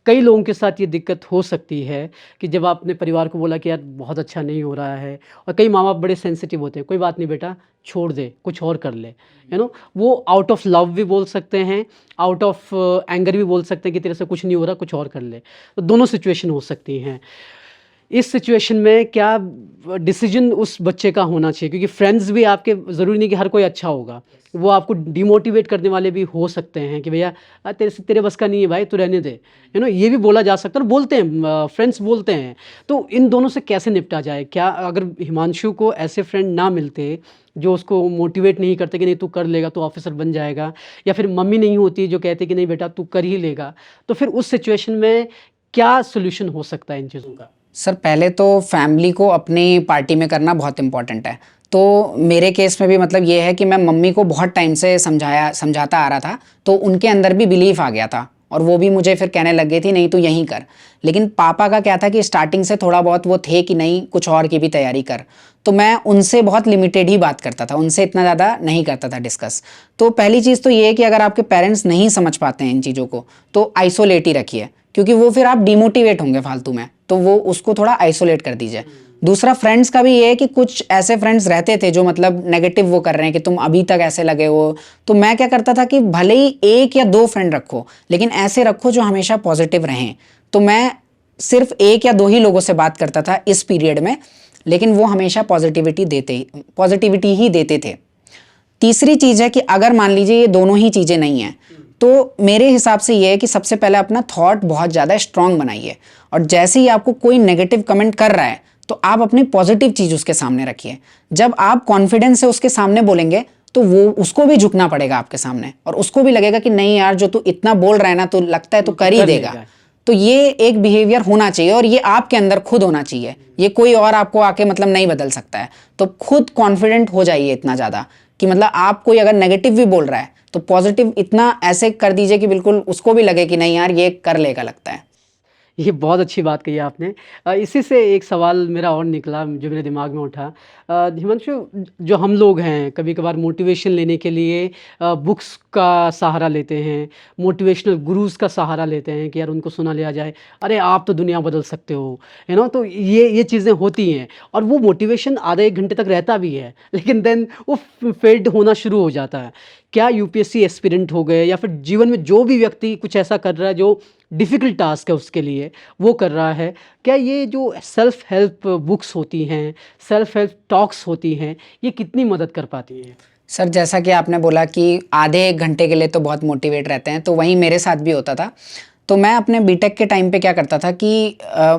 कई लोगों के साथ ये दिक्कत हो सकती है कि जब आपने परिवार को बोला कि यार बहुत अच्छा नहीं हो रहा है, और कई माँ बाप बड़े सेंसिटिव होते हैं, कोई बात नहीं बेटा छोड़ दे, कुछ और कर ले, वो आउट ऑफ लव भी बोल सकते हैं, आउट ऑफ एंगर भी बोल सकते हैं कि तेरे से कुछ नहीं हो रहा, कुछ और कर ले। तो दोनों सिचुएशन हो सकती हैं। इस सिचुएशन में क्या डिसीजन उस बच्चे का होना चाहिए? क्योंकि फ्रेंड्स भी आपके, ज़रूरी नहीं कि हर कोई अच्छा होगा, वो आपको डिमोटिवेट करने वाले भी हो सकते हैं कि भैया तेरे बस का नहीं है भाई, तू रहने दे, ये भी बोला जा सकता है, और बोलते हैं, फ्रेंड्स बोलते हैं। तो इन दोनों से कैसे निपटा जाए? क्या अगर हिमांशु को ऐसे फ्रेंड ना मिलते जो उसको मोटिवेट नहीं करते कि नहीं तू कर लेगा, तू ऑफिसर बन जाएगा, या फिर मम्मी नहीं होती जो कहते कि नहीं बेटा तू कर ही लेगा, तो फिर उस सिचुएशन में क्या सोल्यूशन हो सकता है इन चीज़ों का? सर पहले तो फैमिली को अपनी पार्टी में करना बहुत इंपॉर्टेंट है। तो मेरे केस में भी मतलब ये है कि मैं मम्मी को बहुत टाइम से समझाता आ रहा था, तो उनके अंदर भी बिलीफ आ गया था और वो भी मुझे फिर कहने लग गई थी नहीं तू यहीं कर। लेकिन पापा का क्या था कि स्टार्टिंग से थोड़ा बहुत वो थे कि नहीं कुछ और की भी तैयारी कर, तो मैं उनसे बहुत लिमिटेड ही बात करता था, उनसे इतना ज़्यादा नहीं करता था डिस्कस। तो पहली चीज़ तो ये है कि अगर आपके पेरेंट्स नहीं समझ पाते हैं इन चीज़ों को तो आइसोलेट ही रखिए, क्योंकि वो फिर आप डिमोटिवेट होंगे फालतू में, तो वो उसको थोड़ा आइसोलेट कर दीजिए। दूसरा फ्रेंड्स का भी ये है कि कुछ ऐसे फ्रेंड्स रहते थे जो मतलब नेगेटिव वो कर रहे हैं कि तुम अभी तक ऐसे लगे हो, तो मैं क्या करता था कि भले ही 1 या 2 फ्रेंड रखो, लेकिन ऐसे रखो जो हमेशा पॉजिटिव रहें। तो मैं सिर्फ 1 या 2 ही लोगों से बात करता था इस पीरियड में, लेकिन वो हमेशा पॉजिटिविटी ही देते थे। तीसरी चीज़ है कि अगर मान लीजिए ये दोनों ही चीज़ें नहीं हैं, तो मेरे हिसाब से ये है कि सबसे पहले अपना थॉट बहुत ज़्यादा स्ट्रांग बनाइए, और जैसे ही आपको कोई नेगेटिव कमेंट कर रहा है तो आप अपनी पॉजिटिव चीज़ उसके सामने रखिए। जब आप कॉन्फिडेंस से उसके सामने बोलेंगे तो वो उसको भी झुकना पड़ेगा आपके सामने, और उसको भी लगेगा कि नहीं यार जो तू इतना बोल रहा है ना, तो लगता है तो कर ही देगा। तो ये एक बिहेवियर होना चाहिए, और ये आपके अंदर खुद होना चाहिए, ये कोई और आपको आके मतलब नहीं बदल सकता है। तो खुद कॉन्फिडेंट हो जाइए इतना ज़्यादा कि मतलब आप कोई अगर नेगेटिव भी बोल रहा है तो पॉजिटिव इतना ऐसे कर दीजिए कि बिल्कुल उसको भी लगे कि नहीं यार ये कर लेगा लगता है। ये बहुत अच्छी बात कही आपने। इसी से एक सवाल मेरा और निकला जो मेरे दिमाग में उठा। हिमांशु, जो हम लोग हैं कभी कभार मोटिवेशन लेने के लिए बुक्स का सहारा लेते हैं, मोटिवेशनल गुरुज़ का सहारा लेते हैं कि यार उनको सुना लिया जाए, अरे आप तो दुनिया बदल सकते हो, तो ये चीज़ें होती हैं, और वो मोटिवेशन आधा 1 घंटे तक रहता भी है, लेकिन देन वो फेड होना शुरू हो जाता है। क्या यूपीएससी एस्पिरेंट हो गए या फिर जीवन में जो भी व्यक्ति कुछ ऐसा कर रहा है जो डिफ़िकल्ट टास्क है उसके लिए वो कर रहा है, क्या ये जो सेल्फ हेल्प बुक्स होती हैं, सेल्फ हेल्प टॉक्स होती हैं, ये कितनी मदद कर पाती हैं? सर जैसा कि आपने बोला कि आधे 1 घंटे के लिए तो बहुत मोटिवेट रहते हैं, तो वहीं मेरे साथ भी होता था। तो मैं अपने बीटेक के टाइम पे क्या करता था कि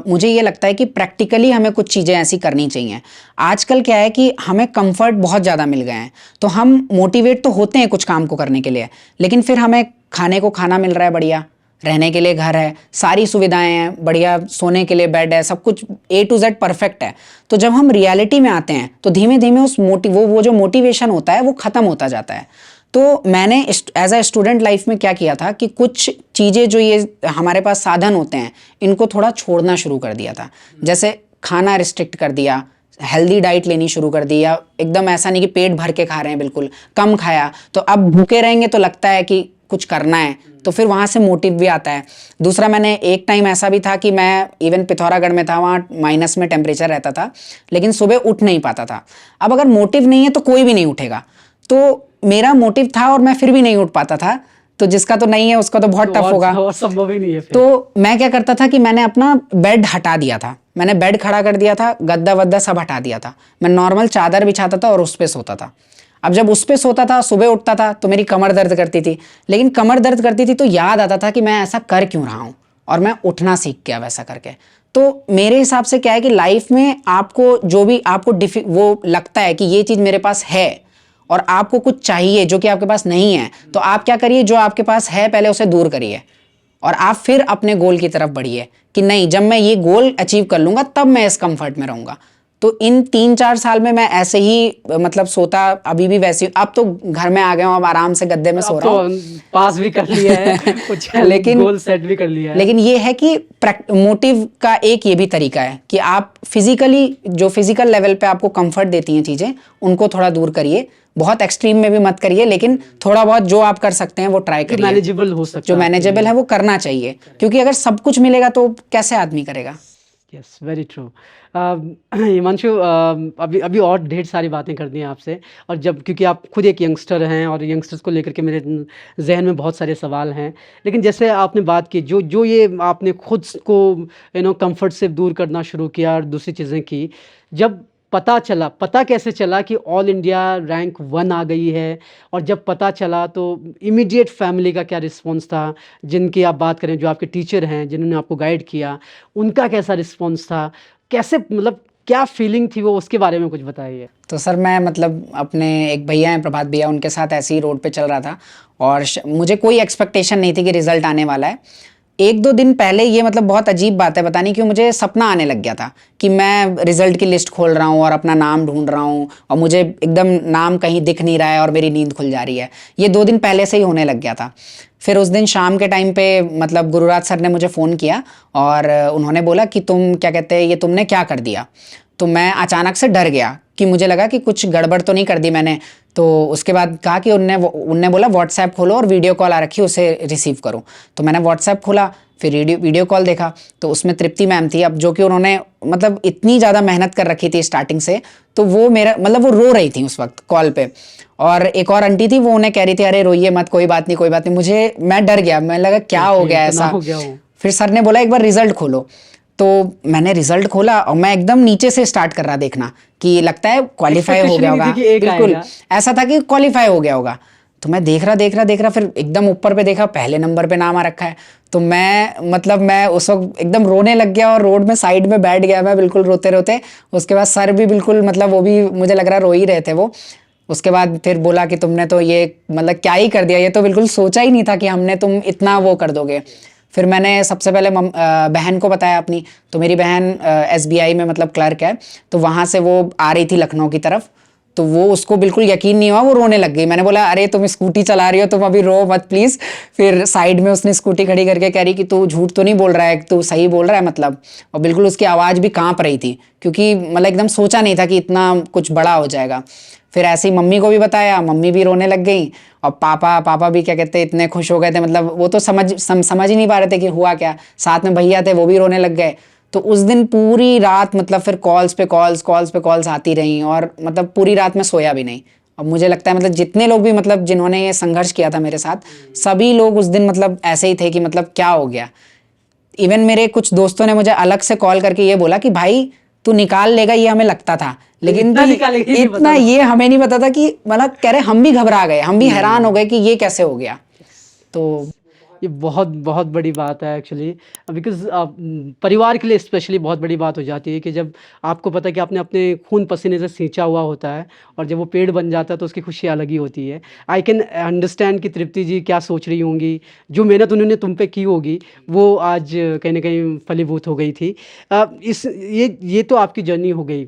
मुझे ये लगता है कि प्रैक्टिकली हमें कुछ चीज़ें ऐसी करनी चाहिए। आजकल क्या है कि हमें कंफर्ट बहुत ज़्यादा मिल गए हैं, तो हम मोटिवेट तो होते हैं कुछ काम को करने के लिए, लेकिन फिर हमें खाने को खाना मिल रहा है बढ़िया, रहने के लिए घर है, सारी सुविधाएं हैं बढ़िया, सोने के लिए बेड है, सब कुछ A to Z परफेक्ट है। तो जब हम रियलिटी में आते हैं तो धीमे धीमे उस वो जो मोटिवेशन होता है वो ख़त्म होता जाता है। तो मैंने एज अ स्टूडेंट लाइफ में क्या किया था कि कुछ चीज़ें जो ये हमारे पास साधन होते हैं इनको थोड़ा छोड़ना शुरू कर दिया था। जैसे खाना रिस्ट्रिक्ट कर दिया, हेल्दी डाइट लेनी शुरू कर दी, या एकदम ऐसा नहीं कि पेट भर के खा रहे हैं, बिल्कुल कम खाया। तो अब भूखे रहेंगे तो लगता है कि कुछ करना है, तो फिर वहाँ से मोटिव भी आता है। दूसरा, मैंने एक टाइम ऐसा भी था कि मैं इवन पिथौरागढ़ में था, वहाँ माइनस में टेम्परेचर रहता था, लेकिन सुबह उठ नहीं पाता था। अब अगर मोटिव नहीं है तो कोई भी नहीं उठेगा, तो मेरा मोटिव था और मैं फिर भी नहीं उठ पाता था। तो जिसका तो नहीं है उसका तो बहुत टफ होगा, और संभव ही नहीं है फिर। तो मैं क्या करता था कि मैंने अपना बेड हटा दिया था, मैंने बेड खड़ा कर दिया था, गद्दा वद्दा सब हटा दिया था, मैं नॉर्मल चादर बिछाता था और उस पे सोता था। अब जब उस पे सोता था, सुबह उठता था तो मेरी कमर दर्द करती थी, लेकिन कमर दर्द करती थी तो याद आता था कि मैं ऐसा कर क्यों रहा हूँ, और मैं उठना सीख गया वैसा करके। तो मेरे हिसाब से क्या है कि लाइफ में आपको जो भी आपको वो लगता है कि ये चीज़ मेरे पास है और आपको कुछ चाहिए जो कि आपके पास नहीं है, तो आप क्या करिए, जो आपके पास है पहले उसे दूर करिए और आप फिर अपने गोल की तरफ बढ़िए कि नहीं, जब मैं ये गोल अचीव कर लूँगा तब मैं इस कंफर्ट में रहूँगा। तो इन 3-4 साल में मैं ऐसे ही मतलब सोता, अभी भी वैसे, अब तो घर में आ गया हूँ, अब आराम से गद्दे में सो रहा हूँ, तो पास भी कर लिया है कुछ लेकिन गोल सेट भी कर लिया है। लेकिन ये है कि मोटिव का एक ये भी तरीका है कि आप फिजिकली, जो फिजिकल लेवल पे आपको कंफर्ट देती हैं चीज़ें, उनको थोड़ा दूर करिए। बहुत एक्सट्रीम में भी मत करिए, लेकिन थोड़ा बहुत जो आप कर सकते हैं वो ट्राई करिए, मैनेजेबल हो सकता जो मैनेजेबल है वो करना चाहिए, क्योंकि अगर सब कुछ मिलेगा तो कैसे आदमी करेगा। Yes, very true. हिमांशु, अभी अभी और ढेर सारी बातें करनी हैं आपसे, और जब क्योंकि आप खुद एक यंगस्टर हैं और यंगस्टर्स को लेकर के मेरे जहन में बहुत सारे सवाल हैं, लेकिन जैसे आपने बात की, जो जो ये आपने खुद को कंफर्ट से दूर करना शुरू किया और दूसरी चीज़ें की, जब पता कैसे चला कि ऑल इंडिया रैंक 1 आ गई है, और जब पता चला तो इमीडिएट फैमिली का क्या रिस्पॉन्स था, जिनकी आप बात करें, जो आपके टीचर हैं जिन्होंने आपको गाइड किया, उनका कैसा रिस्पॉन्स था, कैसे, मतलब क्या फीलिंग थी वो, उसके बारे में कुछ बताइए। तो सर मैं मतलब अपने एक भैया हैं, प्रभात भैया, उनके साथ ऐसे ही रोड पे चल रहा था और मुझे कोई एक्सपेक्टेशन नहीं थी कि रिजल्ट आने वाला है। 1-2 दिन पहले, ये मतलब बहुत अजीब बात है, पता नहीं क्यों मुझे सपना आने लग गया था कि मैं रिजल्ट की लिस्ट खोल रहा हूँ और अपना नाम ढूंढ रहा हूँ और मुझे एकदम नाम कहीं दिख नहीं रहा है और मेरी नींद खुल जा रही है। ये 2 दिन पहले से ही होने लग गया था। फिर उस दिन शाम के टाइम पे मतलब गुरुराज सर ने मुझे फ़ोन किया और उन्होंने बोला कि तुम क्या कहते हैं, ये तुमने क्या कर दिया। तो मैं अचानक से डर गया कि मुझे लगा कि कुछ गड़बड़ तो नहीं कर दी मैंने। तो उसके बाद कहा कि उनने बोला व्हाट्सएप खोलो और वीडियो कॉल आ रखी है, उसे रिसीव करो। तो मैंने व्हाट्सएप खोला, फिर वीडियो कॉल देखा, तो उसमें तृप्ति मैम थी, अब जो कि उन्होंने मतलब इतनी ज़्यादा मेहनत कर रखी थी स्टार्टिंग से, तो वो मेरा मतलब वो रो रही थी उस वक्त कॉल पे। और एक और आंटी थी, वो उन्हें कह रही थी अरे रोइए मत, कोई बात नहीं कोई बात नहीं। मैं डर गया, मैं लगा क्या हो गया ऐसा। फिर सर ने बोला एक बार रिजल्ट खोलो, तो मैंने रिजल्ट खोला और मैं एकदम नीचे से स्टार्ट कर रहा देखना कि लगता है क्वालिफाई हो गया होगा, बिल्कुल ऐसा था कि क्वालिफाई हो गया होगा। तो मैं देख रहा, फिर एकदम ऊपर पे देखा, पहले नंबर पे नाम आ रखा है। तो मैं उस वक्त एकदम रोने लग गया और रोड में साइड में बैठ गया मैं, बिल्कुल रोते रोते। उसके बाद सर भी बिल्कुल मतलब वो भी मुझे लग रहा रो ही रहे थे वो। उसके बाद फिर बोला कि तुमने तो ये मतलब क्या ही कर दिया, ये तो बिल्कुल सोचा ही नहीं था कि हमने तुम इतना वो कर दोगे। फिर मैंने सबसे पहले बहन को बताया अपनी। तो मेरी बहन SBI में मतलब क्लर्क है, तो वहाँ से वो आ रही थी लखनऊ की तरफ। तो वो उसको बिल्कुल यकीन नहीं हुआ, वो रोने लग गई। मैंने बोला अरे तुम स्कूटी चला रही हो, तुम अभी रो मत प्लीज़। फिर साइड में उसने स्कूटी खड़ी करके कह रही कि तू झूठ तो नहीं बोल रहा है, तू सही बोल रहा है मतलब। और बिल्कुल उसकी आवाज़ भी काँप रही थी, क्योंकि मतलब एकदम सोचा नहीं था कि इतना कुछ बड़ा हो जाएगा। फिर ऐसे ही मम्मी को भी बताया, मम्मी भी रोने लग गई। और पापा भी क्या कहते हैं इतने खुश हो गए थे, मतलब वो तो समझ ही नहीं पा रहे थे कि हुआ क्या। साथ में भैया थे, वो भी रोने लग गए। तो उस दिन पूरी रात मतलब फिर कॉल्स पे कॉल्स आती रहीं, और मतलब पूरी रात में सोया भी नहीं। अब मुझे लगता है मतलब जितने लोग भी मतलब जिन्होंने ये संघर्ष किया था मेरे साथ, सभी लोग उस दिन मतलब ऐसे ही थे कि मतलब क्या हो गया। इवन मेरे कुछ दोस्तों ने मुझे अलग से कॉल करके ये बोला कि भाई तू निकाल लेगा, ये हमें लगता था, लेकिन इतना ये हमें नहीं पता था कि मतलब कह रहे हम भी घबरा गए, हम भी हैरान हो गए कि ये कैसे हो गया। तो ये बहुत बहुत बड़ी बात है एक्चुअली, बिकॉज़ परिवार के लिए स्पेशली बहुत बड़ी बात हो जाती है कि जब आपको पता है कि आपने अपने खून पसीने से सींचा हुआ होता है और जब वो पेड़ बन जाता है तो उसकी खुशी अलग ही होती है। आई कैन अंडरस्टैंड कि तृप्ति जी क्या सोच रही होंगी, जो मेहनत उन्होंने तुम पे की होगी वो आज कहीं न कहीं फलीभूत हो गई थी। इस ये तो आपकी जर्नी हो गई।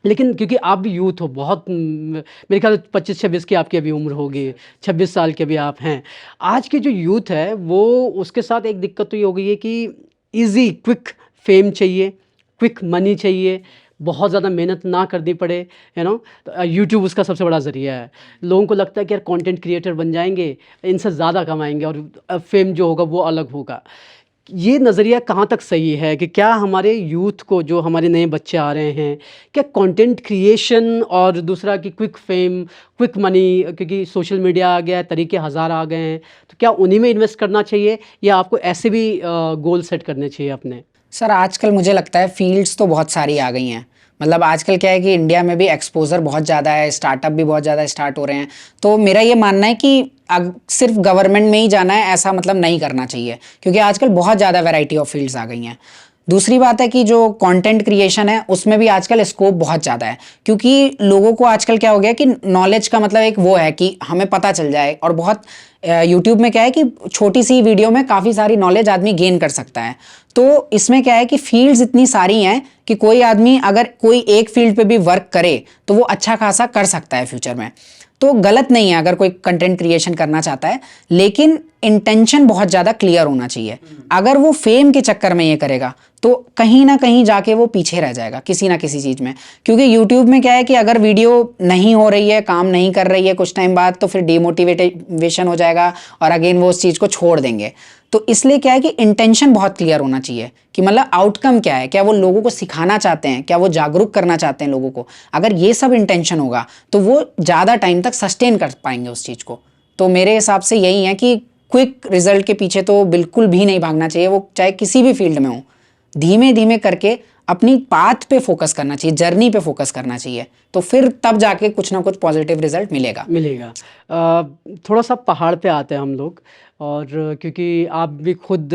लेकिन क्योंकि आप भी यूथ हो बहुत मेरे ख्याल से 25-26 की आपकी अभी उम्र होगी, 26 साल के अभी आप हैं। आज के जो यूथ है वो उसके साथ एक दिक्कत तो ये हो गई है कि ईज़ी क्विक फेम चाहिए, क्विक मनी चाहिए, बहुत ज़्यादा मेहनत ना करनी पड़े, तो यूट्यूब उसका सबसे बड़ा ज़रिया है। लोगों को लगता है कि यार कंटेंट क्रिएटर बन जाएँगे, इनसे ज़्यादा कमाएँगे और फेम जो होगा वो अलग होगा। ये नज़रिया कहाँ तक सही है कि क्या हमारे यूथ को, जो हमारे नए बच्चे आ रहे हैं, क्या कंटेंट क्रिएशन और दूसरा कि क्विक फेम, क्विक मनी, क्योंकि सोशल मीडिया आ गया है, तरीके हज़ार आ गए हैं, तो क्या उन्हीं में इन्वेस्ट करना चाहिए या आपको ऐसे भी गोल सेट करने चाहिए अपने? सर आजकल मुझे लगता है फील्ड्स तो बहुत सारी आ गई हैं। मतलब आजकल क्या है कि इंडिया में भी एक्सपोज़र बहुत ज़्यादा है, स्टार्टअप भी बहुत ज़्यादा स्टार्ट हो रहे हैं। तो मेरा ये मानना है कि सिर्फ गवर्नमेंट में ही जाना है ऐसा मतलब नहीं करना चाहिए, क्योंकि आजकल बहुत ज़्यादा वैरायटी ऑफ फील्ड्स आ गई हैं। दूसरी बात है कि जो कंटेंट क्रिएशन है उसमें भी आजकल स्कोप बहुत ज़्यादा है, क्योंकि लोगों को आजकल क्या हो गया कि नॉलेज का मतलब एक वो है कि हमें पता चल जाए, और बहुत यूट्यूब में क्या है कि छोटी सी वीडियो में काफ़ी सारी नॉलेज आदमी गेन कर सकता है। तो इसमें क्या है कि फील्ड्स इतनी सारी हैं कि कोई आदमी अगर कोई एक फील्ड पे भी वर्क करे तो वो अच्छा खासा कर सकता है फ्यूचर में। तो गलत नहीं है अगर कोई कंटेंट क्रिएशन करना चाहता है, लेकिन इंटेंशन बहुत ज़्यादा क्लियर होना चाहिए। अगर वो फेम के चक्कर में ये करेगा तो कहीं ना कहीं जाके वो पीछे रह जाएगा किसी ना किसी चीज़ में, क्योंकि यूट्यूब में क्या है कि अगर वीडियो नहीं हो रही है, काम नहीं कर रही है कुछ टाइम बाद, तो फिर डिमोटिवेशन हो जाएगा और अगेन वो उस चीज़ को छोड़ देंगे। तो इसलिए क्या है कि इंटेंशन बहुत क्लियर होना चाहिए कि मतलब आउटकम क्या है, क्या वो लोगों को सिखाना चाहते हैं, क्या वो जागरूक करना चाहते हैं लोगों को। अगर ये सब इंटेंशन होगा तो वो ज़्यादा टाइम तक सस्टेन कर पाएंगे उस चीज़ को। तो मेरे हिसाब से यही है कि क्विक रिजल्ट के पीछे तो बिल्कुल भी नहीं भागना चाहिए, वो चाहे किसी भी फील्ड में हो। धीमे धीमे करके अपनी पाथ पे फोकस करना चाहिए, जर्नी पे फोकस करना चाहिए, तो फिर तब जाके कुछ ना कुछ पॉजिटिव रिजल्ट मिलेगा। थोड़ा सा पहाड़ पे आते हैं हम लोग, और क्योंकि आप भी खुद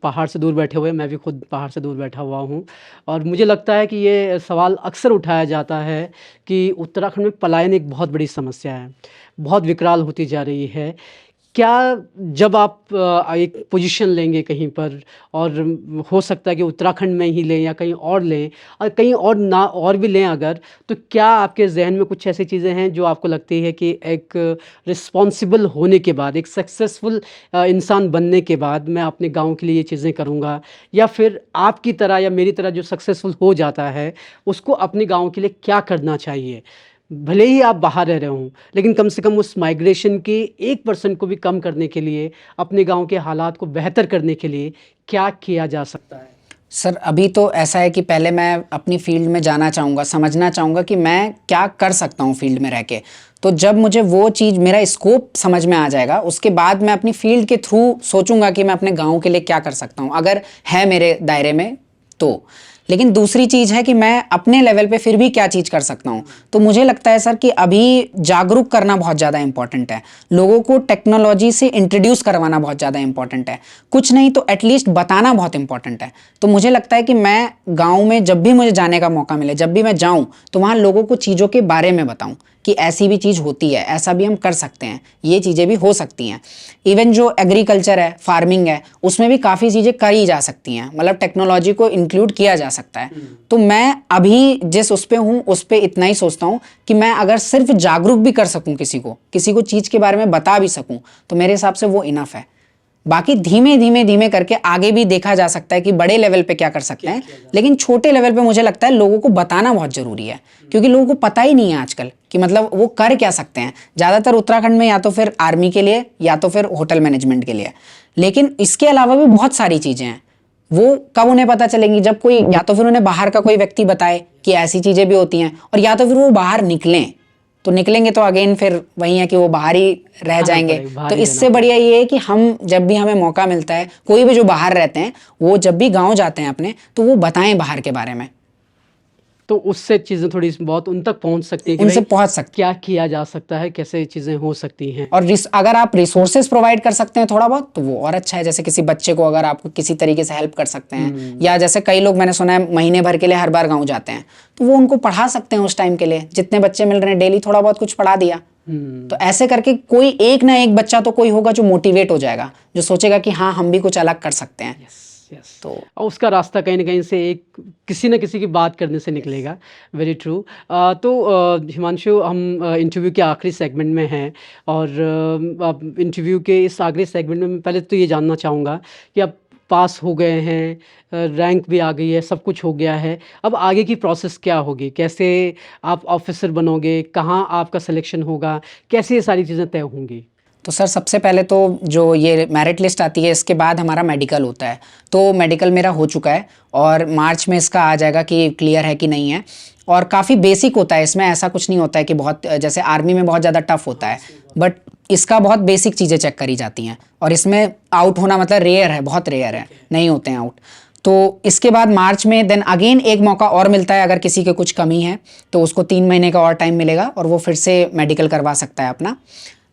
पहाड़ से दूर बैठे हुए हैं, मैं भी खुद पहाड़ से दूर बैठा हुआ हूँ, और मुझे लगता है कि ये सवाल अक्सर उठाया जाता है कि उत्तराखंड में पलायन एक बहुत बड़ी समस्या है, बहुत विकराल होती जा रही है। क्या जब आप एक पोजीशन लेंगे कहीं पर, और हो सकता है कि उत्तराखंड में ही लें या कहीं और लें, और कहीं और ना और भी लें अगर, तो क्या आपके जहन में कुछ ऐसी चीज़ें हैं जो आपको लगती है कि एक रिस्पॉन्सिबल होने के बाद, एक सक्सेसफुल इंसान बनने के बाद मैं अपने गांव के लिए ये चीज़ें करूंगा, या फिर आपकी तरह या मेरी तरह जो सक्सेसफुल हो जाता है उसको अपने गांव के लिए क्या करना चाहिए? भले ही आप बाहर रह रहे हों, लेकिन कम से कम उस माइग्रेशन के 1% को भी कम करने के लिए, अपने गांव के हालात को बेहतर करने के लिए क्या किया जा सकता है? सर अभी तो ऐसा है कि पहले मैं अपनी फील्ड में जाना चाहूँगा, समझना चाहूँगा कि मैं क्या कर सकता हूँ फील्ड में रह के। तो जब मुझे वो चीज़, मेरा स्कोप समझ में आ जाएगा, उसके बाद मैं अपनी फील्ड के थ्रू सोचूंगा कि मैं अपने गाँव के लिए क्या कर सकता हूँ, अगर है मेरे दायरे में तो। लेकिन दूसरी चीज़ है कि मैं अपने लेवल पे फिर भी क्या चीज़ कर सकता हूँ। तो मुझे लगता है सर कि अभी जागरूक करना बहुत ज़्यादा इंपॉर्टेंट है, लोगों को टेक्नोलॉजी से इंट्रोड्यूस करवाना बहुत ज़्यादा इंपॉर्टेंट है, कुछ नहीं तो एटलीस्ट बताना बहुत इंपॉर्टेंट है। तो मुझे लगता है कि मैं गाँव में जब भी मुझे जाने का मौका मिले, जब भी मैं जाऊँ, तो वहाँ लोगों को चीज़ों के बारे में बताऊँ कि ऐसी भी चीज़ होती है, ऐसा भी हम कर सकते हैं, ये चीज़ें भी हो सकती हैं। इवन जो एग्रीकल्चर है, फार्मिंग है, उसमें भी काफ़ी चीज़ें करी जा सकती हैं, मतलब टेक्नोलॉजी को इंक्लूड किया जा सकता है। तो मैं अभी जिस उस पे हूँ उस पे इतना ही सोचता हूँ कि मैं अगर सिर्फ जागरूक भी कर सकूँ, किसी को चीज़ के बारे में बता भी सकूँ, तो मेरे हिसाब से वो इनफ है। बाकी धीमे धीमे करके आगे भी देखा जा सकता है कि बड़े लेवल पे क्या कर सकते हैं, लेकिन छोटे लेवल पे मुझे लगता है लोगों को बताना बहुत ज़रूरी है, क्योंकि लोगों को पता ही नहीं है आजकल कि मतलब वो कर क्या सकते हैं। ज़्यादातर उत्तराखंड में या तो फिर आर्मी के लिए या तो फिर होटल मैनेजमेंट के लिए, लेकिन इसके अलावा भी बहुत सारी चीज़ें हैं। वो कब उन्हें पता चलेंगी, जब कोई, या तो फिर उन्हें बाहर का कोई व्यक्ति बताए कि ऐसी चीज़ें भी होती हैं, और या तो फिर वो बाहर निकलें। तो निकलेंगे तो अगेन फिर वही है कि वो बाहर ही रह जाएंगे। तो इससे बढ़िया ये है कि हम जब भी हमें मौका मिलता है, कोई भी जो बाहर रहते हैं वो जब भी गांव जाते हैं अपने, तो वो बताएं बाहर के बारे में। तो उससे चीज़ें थोड़ी बहुत उन तक पहुंच सकती हैं कि उनसे भाई पहुंच सकते क्या किया जा सकता है, कैसे चीज़ें हो सकती हैं। हैं। और अगर आप रिसोर्सेज प्रोवाइड कर सकते हैं थोड़ा बहुत तो वो और अच्छा है। जैसे किसी बच्चे को अगर आप किसी तरीके से हेल्प कर सकते हैं, या जैसे कई लोग मैंने सुना है महीने भर के लिए हर बार गाँव जाते हैं, तो वो उनको पढ़ा सकते हैं उस टाइम के लिए। जितने बच्चे मिल रहे हैं डेली थोड़ा बहुत कुछ पढ़ा दिया, तो ऐसे करके कोई एक ना एक बच्चा तो कोई होगा जो मोटिवेट हो जाएगा, जो सोचेगा कि हाँ हम भी कुछ अलग कर सकते हैं। यस, तो और उसका रास्ता कहीं ना कहीं से एक किसी न किसी की बात करने से निकलेगा। Very true. तो हिमांशु, हम इंटरव्यू के आखिरी सेगमेंट में हैं, और इंटरव्यू के इस आखिरी सेगमेंट में मैं पहले तो ये जानना चाहूँगा कि आप पास हो गए हैं, रैंक भी आ गई है, सब कुछ हो गया है, अब आगे की प्रोसेस क्या होगी, कैसे आप ऑफिसर बनोगे, कहाँ आपका सिलेक्शन होगा, कैसे ये सारी चीज़ें तय होंगी? तो सर सबसे पहले तो जो ये मेरिट लिस्ट आती है इसके बाद हमारा मेडिकल होता है। तो मेडिकल मेरा हो चुका है और मार्च में इसका आ जाएगा कि क्लियर है कि नहीं है। और काफ़ी बेसिक होता है, इसमें ऐसा कुछ नहीं होता है कि बहुत जैसे आर्मी में बहुत ज़्यादा टफ होता है, बट इसका बहुत बेसिक चीज़ें चेक करी जाती हैं। और इसमें आउट होना मतलब रेयर है, बहुत रेयर है, नहीं होते हैं आउट। तो इसके बाद मार्च में देन अगेन एक मौका और मिलता है, अगर किसी के कुछ कमी है तो उसको 3 महीने का और टाइम मिलेगा और वो फिर से मेडिकल करवा सकता है अपना।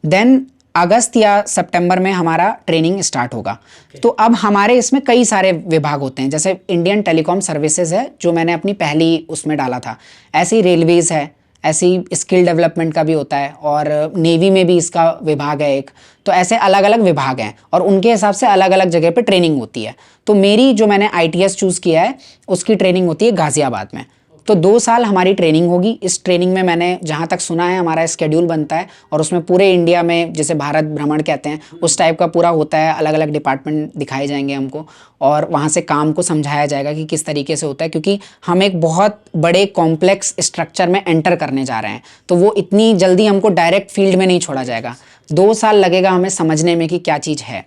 देन अगस्त या सितंबर में हमारा ट्रेनिंग स्टार्ट होगा। तो अब हमारे इसमें कई सारे विभाग होते हैं, जैसे इंडियन टेलीकॉम सर्विसेज है जो मैंने अपनी पहली उसमें डाला था, ऐसे ही रेलवेज़ है, ऐसे ही स्किल डेवलपमेंट का भी होता है, और नेवी में भी इसका विभाग है एक। तो ऐसे अलग अलग विभाग हैं और उनके हिसाब से अलग अलग जगह पे ट्रेनिंग होती है। तो मेरी जो मैंने ITS चूज़ किया है उसकी ट्रेनिंग होती है गाज़ियाबाद में। तो 2 साल हमारी ट्रेनिंग होगी। इस ट्रेनिंग में मैंने जहाँ तक सुना है हमारा स्केड्यूल बनता है और उसमें पूरे इंडिया में, जैसे भारत भ्रमण कहते हैं, उस टाइप का पूरा होता है। अलग अलग डिपार्टमेंट दिखाए जाएंगे हमको और वहाँ से काम को समझाया जाएगा कि किस तरीके से होता है, क्योंकि हम एक बहुत बड़े कॉम्प्लेक्स स्ट्रक्चर में एंटर करने जा रहे हैं। तो वो इतनी जल्दी हमको डायरेक्ट फील्ड में नहीं छोड़ा जाएगा, 2 साल लगेगा हमें समझने में कि क्या चीज़ है।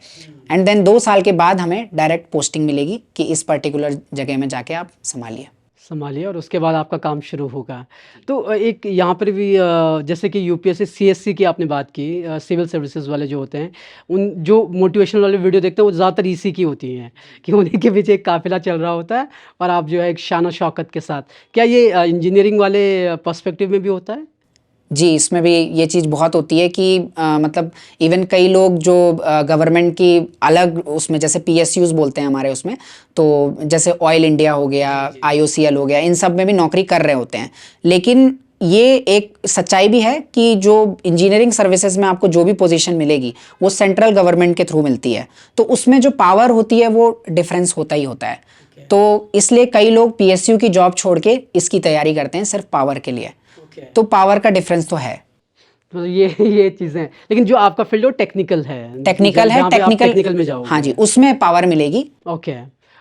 एंड देन 2 साल के बाद हमें डायरेक्ट पोस्टिंग मिलेगी कि इस पर्टिकुलर जगह में जाके आप संभालिए। और उसके बाद आपका काम शुरू होगा। तो एक यहाँ पर भी जैसे कि UPSC CSC की आपने बात की, सिविल सर्विसेज वाले जो होते हैं, उन जो मोटिवेशनल वाले वीडियो देखते हैं वो ज़्यादातर इसी की होती हैं कि उन्हीं के पीछे एक काफ़िला चल रहा होता है और आप जो है एक शान और शौकत के साथ। क्या ये इंजीनियरिंग वाले पर्सपेक्टिव में भी होता है? जी, इसमें भी ये चीज़ बहुत होती है कि मतलब इवन कई लोग जो गवर्नमेंट की अलग उसमें, जैसे PSUs बोलते हैं हमारे उसमें, तो जैसे ऑयल इंडिया हो गया, IOCL हो गया, इन सब में भी नौकरी कर रहे होते हैं। लेकिन ये एक सच्चाई भी है कि जो इंजीनियरिंग सर्विसेज में आपको जो भी पोजीशन मिलेगी वो सेंट्रल गवर्नमेंट के थ्रू मिलती है, तो उसमें जो पावर होती है वो डिफरेंस होता ही होता है। तो इसलिए कई लोग PSU की जॉब छोड़ के इसकी तैयारी करते हैं सिर्फ पावर के लिए। तो पावर का डिफरेंस तो है। तो ये चीज़ें, लेकिन जो आपका फील्ड है टेक्निकल है, टेक्निकल है, जहाँ पे आप टेक्निकल में जाओगे। हाँ जी, उसमें पावर मिलेगी। ओके,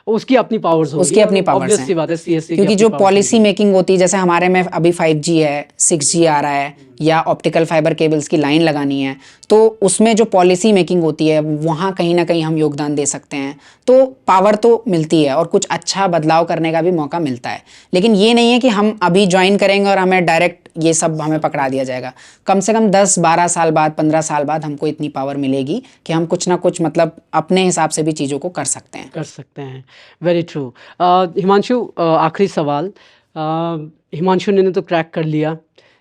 उसकी अपनी पावर्स होगी, उसकी अपनी पावर्स ऑब्वियस सी हैं, बात है, CSC की क्योंकि अपनी जो powers पॉलिसी होगी। मेकिंग होती है, जैसे हमारे में अभी 5G है, 6G आ रहा है, या ऑप्टिकल फाइबर केबल्स की लाइन लगानी है, तो उसमें जो पॉलिसी मेकिंग होती है वहाँ कहीं ना कहीं हम योगदान दे सकते हैं। तो पावर तो मिलती है और कुछ अच्छा बदलाव करने का भी मौका मिलता है। लेकिन ये नहीं है कि हम अभी ज्वाइन करेंगे और हमें डायरेक्ट ये सब हमें पकड़ा दिया जाएगा। कम से कम 10-12 साल बाद, 15 साल बाद हमको इतनी पावर मिलेगी कि हम कुछ ना कुछ मतलब अपने हिसाब से भी चीज़ों को कर सकते हैं। Very true. हिमांशु, आखिरी सवाल। हिमांशु ने तो क्रैक कर लिया।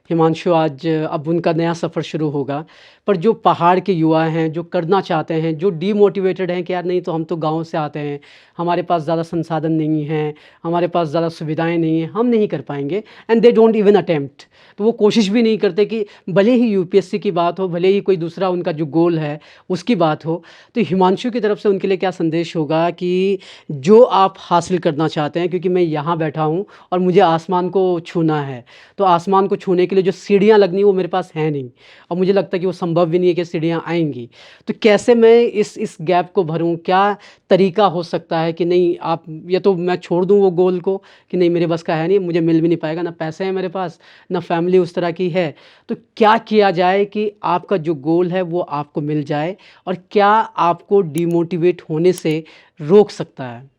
हिमांशु आज अब उनका नया सफ़र शुरू होगा, पर जो पहाड़ के युवा हैं, जो करना चाहते हैं, जो डीमोटिवेटेड हैं कि यार नहीं, तो हम तो गांव से आते हैं, हमारे पास ज़्यादा संसाधन नहीं हैं, हमारे पास ज़्यादा सुविधाएं नहीं हैं, हम नहीं कर पाएंगे, and they don't even attempt. तो वो कोशिश भी नहीं करते कि भले ही UPSC की बात हो, भले ही कोई दूसरा उनका जो गोल है उसकी बात हो। तो हिमांशु की तरफ से उनके लिए क्या संदेश होगा कि जो आप हासिल करना चाहते हैं, क्योंकि मैं यहाँ बैठा हूँ और मुझे आसमान को छूना है, तो आसमान को छूने के लिए जो सीढ़ियाँ लगनी वो मेरे पास है नहीं, और मुझे लगता है कि वो संभव भी नहीं है कि सीढ़ियाँ आएंगी। तो कैसे मैं इस गैप को भरूं, क्या तरीका हो सकता है कि नहीं आप, या तो मैं छोड़ दूं वो गोल को कि नहीं मेरे बस का है नहीं, मुझे मिल भी नहीं पाएगा, ना पैसे हैं मेरे पास, ना फैमिली उस तरह की है, तो क्या किया जाए कि आपका जो गोल है वो आपको मिल जाए, और क्या आपको डिमोटिवेट होने से रोक सकता है?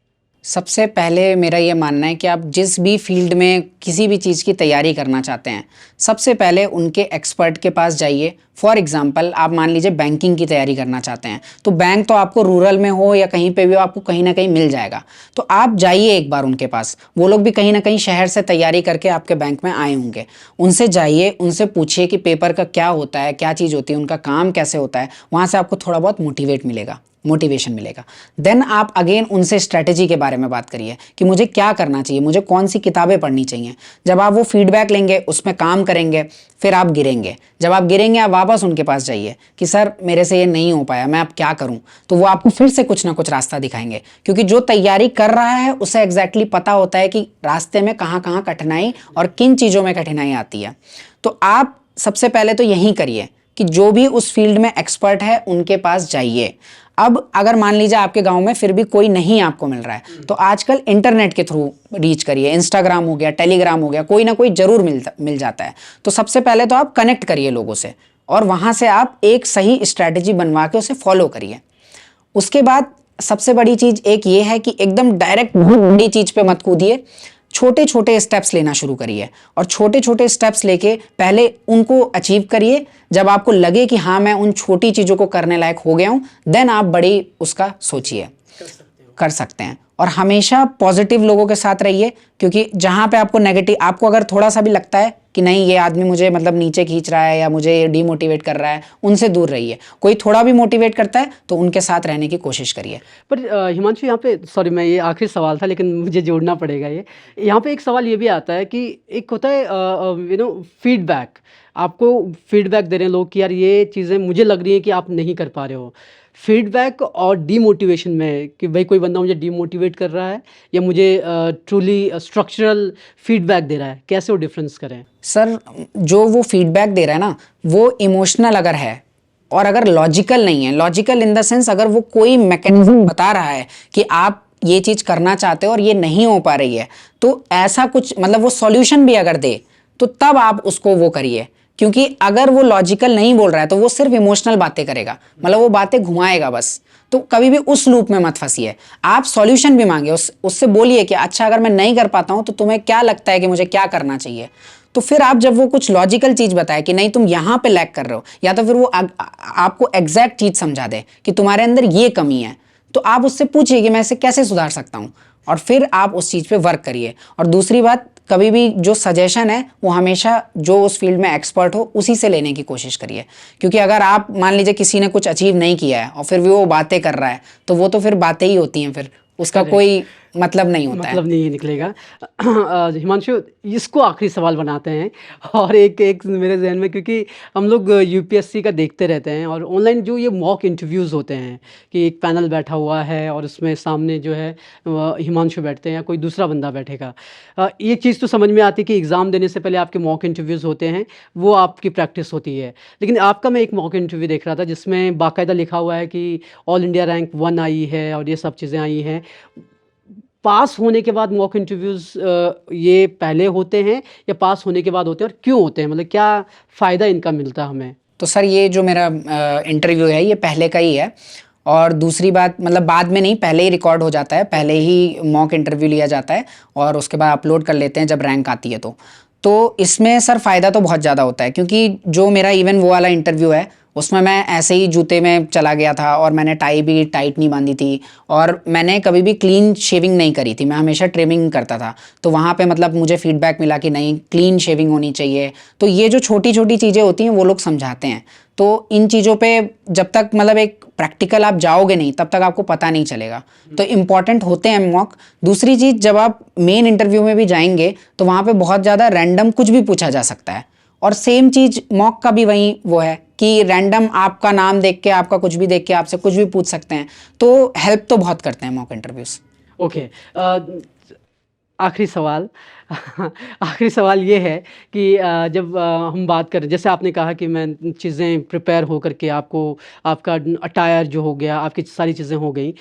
सबसे पहले मेरा ये मानना है कि आप जिस भी फील्ड में किसी भी चीज़ की तैयारी करना चाहते हैं, सबसे पहले उनके एक्सपर्ट के पास जाइए। फॉर एग्जांपल आप मान लीजिए बैंकिंग की तैयारी करना चाहते हैं, तो बैंक तो आपको रूरल में हो या कहीं पे भी हो, आपको कहीं ना कहीं मिल जाएगा। तो आप जाइए एक बार उनके पास, वो लोग भी कहीं ना कहीं शहर से तैयारी करके आपके बैंक में आए होंगे। उनसे जाइए, उनसे पूछिए कि पेपर का क्या होता है, क्या चीज़ होती है, उनका काम कैसे होता है। वहाँ से आपको थोड़ा बहुत मोटिवेशन मिलेगा। देन आप अगेन उनसे स्ट्रेटेजी के बारे में बात करिए कि मुझे क्या करना चाहिए, मुझे कौन सी किताबें पढ़नी चाहिए। जब आप वो फीडबैक लेंगे, उसमें काम करेंगे, फिर आप गिरेंगे। जब आप गिरेंगे, आप वापस उनके पास जाइए कि सर मेरे से ये नहीं हो पाया, मैं अब क्या करूं। तो वो आपको फिर से कुछ ना कुछ रास्ता दिखाएंगे, क्योंकि जो तैयारी कर रहा है उसे एग्जैक्टली पता होता है कि रास्ते में कहाँ कहाँ कठिनाई और किन चीज़ों में कठिनाई आती है। तो आप सबसे पहले तो यही करिए कि जो भी उस फील्ड में एक्सपर्ट है उनके पास जाइए। अब अगर मान लीजिए आपके गांव में फिर भी कोई नहीं आपको मिल रहा है, तो आजकल इंटरनेट के थ्रू रीच करिए। इंस्टाग्राम हो गया, टेलीग्राम हो गया, कोई ना कोई जरूर मिल जाता है। तो सबसे पहले तो आप कनेक्ट करिए लोगों से, और वहां से आप एक सही स्ट्रैटेजी बनवा के उसे फॉलो करिए। उसके बाद सबसे बड़ी चीज एक ये है कि एकदम डायरेक्ट बड़ी चीज पे मत कूदिए, छोटे छोटे स्टेप्स लेना शुरू करिए, और छोटे छोटे स्टेप्स लेके पहले उनको अचीव करिए। जब आपको लगे कि हाँ मैं उन छोटी चीज़ों को करने लायक हो गया हूँ, देन आप बड़ी उसका सोचिए, कर सकते हैं। और हमेशा पॉजिटिव लोगों के साथ रहिए, क्योंकि जहाँ पे आपको नेगेटिव, आपको अगर थोड़ा सा भी लगता है कि नहीं ये आदमी मुझे मतलब नीचे खींच रहा है या मुझे डीमोटिवेट कर रहा है, उनसे दूर रहिए। कोई थोड़ा भी मोटिवेट करता है तो उनके साथ रहने की कोशिश करिए। पर हिमांशु, यहाँ पे सॉरी, मैं ये आखिरी सवाल था लेकिन मुझे जोड़ना पड़ेगा ये। यहाँ पे एक सवाल ये भी आता है कि एक होता है फीडबैक। आपको फीडबैक दे रहे हैं लोग कि यार ये चीज़ें मुझे लग रही हैं कि आप नहीं कर पा रहे हो। फीडबैक और डीमोटिवेशन में कि भाई कोई बंदा मुझे डीमोटिवेट कर रहा है या मुझे ट्रूली स्ट्रक्चरल फीडबैक दे रहा है, कैसे वो डिफरेंस करें? सर, जो वो फीडबैक दे रहा है ना, वो इमोशनल अगर है और अगर लॉजिकल नहीं है, लॉजिकल इन द सेंस अगर वो कोई मैकेनिज्म बता रहा है कि आप ये चीज़ करना चाहते हो और ये नहीं हो पा रही है, तो ऐसा कुछ मतलब वो सॉल्यूशन भी अगर दे, तो तब आप उसको वो करिए। क्योंकि अगर वो लॉजिकल नहीं बोल रहा है तो वो सिर्फ इमोशनल बातें करेगा, मतलब वो बातें घुमाएगा बस। तो कभी भी उस लूप में मत फंसिए। आप सॉल्यूशन भी मांगे, उससे बोलिए कि अच्छा अगर मैं नहीं कर पाता हूं तो तुम्हें क्या लगता है कि मुझे क्या करना चाहिए। तो फिर आप जब वो कुछ लॉजिकल चीज बताए कि नहीं तुम यहां पे लैग कर रहे हो, या तो फिर वो आपको एग्जैक्ट चीज समझा दे कि तुम्हारे अंदर ये कमी है, तो आप उससे पूछिए कि मैं इसे कैसे सुधार सकता हूं, और फिर आप उस चीज पे वर्क करिए। और दूसरी बात, कभी भी जो सजेशन है वो हमेशा जो उस फील्ड में एक्सपर्ट हो उसी से लेने की कोशिश करिए। क्योंकि अगर आप मान लीजिए किसी ने कुछ अचीव नहीं किया है और फिर भी वो बातें कर रहा है, तो वो तो फिर बातें ही होती हैं, फिर उसका कोई मतलब नहीं होता है। मतलब नहीं निकलेगा। हिमांशु, इसको आखिरी सवाल बनाते हैं। और एक एक मेरे जहन में, क्योंकि हम लोग यूपीएससी का देखते रहते हैं और ऑनलाइन जो ये मॉक इंटरव्यूज़ होते हैं कि एक पैनल बैठा हुआ है और उसमें सामने जो है हिमांशु बैठते हैं या कोई दूसरा बंदा बैठेगा। एक चीज़ तो समझ में आती है कि एग्ज़ाम देने से पहले आपके मॉक इंटरव्यूज़ होते हैं, वो आपकी प्रैक्टिस होती है। लेकिन आपका मैं एक मॉक इंटरव्यू देख रहा था जिसमें बाकायदा लिखा हुआ है कि ऑल इंडिया रैंक 1 आई है और ये सब चीज़ें आई हैं। पास होने के बाद मॉक इंटरव्यूज़ ये पहले होते हैं या पास होने के बाद होते हैं, और क्यों होते हैं, मतलब क्या फ़ायदा इनका मिलता है हमें? तो सर ये जो मेरा इंटरव्यू है ये पहले का ही है, और दूसरी बात मतलब बाद में नहीं, पहले ही रिकॉर्ड हो जाता है, पहले ही मॉक इंटरव्यू लिया जाता है और उसके बाद अपलोड कर लेते हैं जब रैंक आती है। तो इसमें सर फ़ायदा तो बहुत ज़्यादा होता है, क्योंकि जो मेरा इवन वो वाला इंटरव्यू है उसमें मैं ऐसे ही जूते में चला गया था और मैंने टाई भी टाइट नहीं बांधी थी, और मैंने कभी भी क्लीन शेविंग नहीं करी थी, मैं हमेशा ट्रिमिंग करता था। तो वहाँ पे मतलब मुझे फीडबैक मिला कि नहीं क्लीन शेविंग होनी चाहिए। तो ये जो छोटी छोटी चीज़ें होती हैं वो लोग समझाते हैं। तो इन चीज़ों पे जब तक मतलब एक प्रैक्टिकल आप जाओगे नहीं तब तक आपको पता नहीं चलेगा। तो इम्पॉर्टेंट होते हैं मॉक। दूसरी चीज़, जब आप मेन इंटरव्यू में भी जाएंगे तो वहाँ पे बहुत ज़्यादा रैंडम कुछ भी पूछा जा सकता है, और सेम चीज़ मॉक का भी वही वो है कि रैंडम आपका नाम देख के, आपका कुछ भी देख के आपसे कुछ भी पूछ सकते हैं। तो हेल्प तो बहुत करते हैं मॉक इंटरव्यूज़। ओके, आखिरी सवाल आखिरी सवाल ये है कि जब हम बात करें, जैसे आपने कहा कि मैं चीज़ें प्रिपेयर हो करके आपको, आपका अटायर जो हो गया, आपकी सारी चीज़ें हो गई,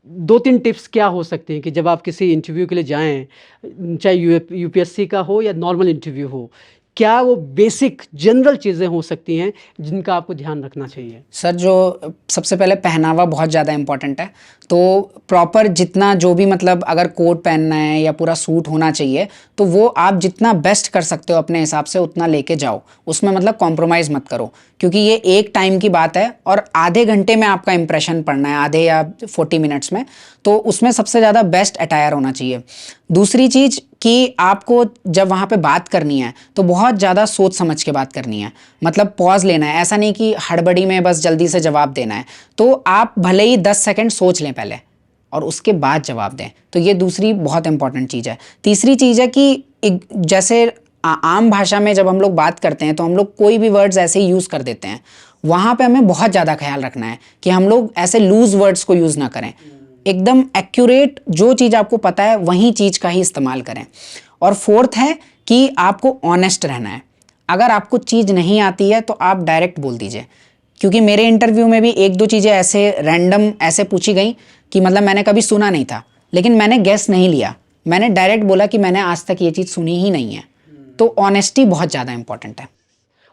2-3 टिप्स क्या हो सकते हैं कि जब आप किसी इंटरव्यू के लिए जाएं, चाहे यूपीएससी का हो या नॉर्मल इंटरव्यू हो, क्या वो बेसिक जनरल चीज़ें हो सकती हैं जिनका आपको ध्यान रखना चाहिए? सर जो सबसे पहले पहनावा बहुत ज़्यादा इम्पोर्टेंट है। तो प्रॉपर जितना जो भी मतलब अगर कोट पहनना है या पूरा सूट होना चाहिए तो वो आप जितना बेस्ट कर सकते हो अपने हिसाब से उतना लेके जाओ, उसमें मतलब कॉम्प्रोमाइज़ मत करो, क्योंकि ये एक टाइम की बात है और आधे घंटे में आपका इंप्रेशन पड़ना है, आधे या 40 मिनट्स में, तो उसमें सबसे ज़्यादा बेस्ट अटायर होना चाहिए। दूसरी चीज़ कि आपको जब वहाँ पे बात करनी है तो बहुत ज़्यादा सोच समझ के बात करनी है, मतलब पॉज लेना है, ऐसा नहीं कि हड़बड़ी में बस जल्दी से जवाब देना है। तो आप भले ही 10 सेकंड सोच लें पहले और उसके बाद जवाब दें, तो ये दूसरी बहुत इंपॉर्टेंट चीज़ है। तीसरी चीज़ है कि जैसे आम भाषा में जब हम लोग बात करते हैं तो हम लोग कोई भी वर्ड्स ऐसे ही यूज़ कर देते हैं, वहाँ पे हमें बहुत ज़्यादा ख्याल रखना है कि हम लोग ऐसे लूज वर्ड्स को यूज़ ना करें, एकदम एक्यूरेट जो चीज़ आपको पता है वही चीज़ का ही इस्तेमाल करें। और फोर्थ है कि आपको ऑनेस्ट रहना है। अगर आपको चीज़ नहीं आती है तो आप डायरेक्ट बोल दीजिए, क्योंकि मेरे इंटरव्यू में भी एक दो चीज़ें ऐसे रैंडम ऐसे पूछी गई कि मतलब मैंने कभी सुना नहीं था, लेकिन मैंने गेस नहीं लिया, मैंने डायरेक्ट बोला कि मैंने आज तक ये चीज़ सुनी ही नहीं है। तो ऑनेस्टी बहुत ज़्यादा इंपॉर्टेंट है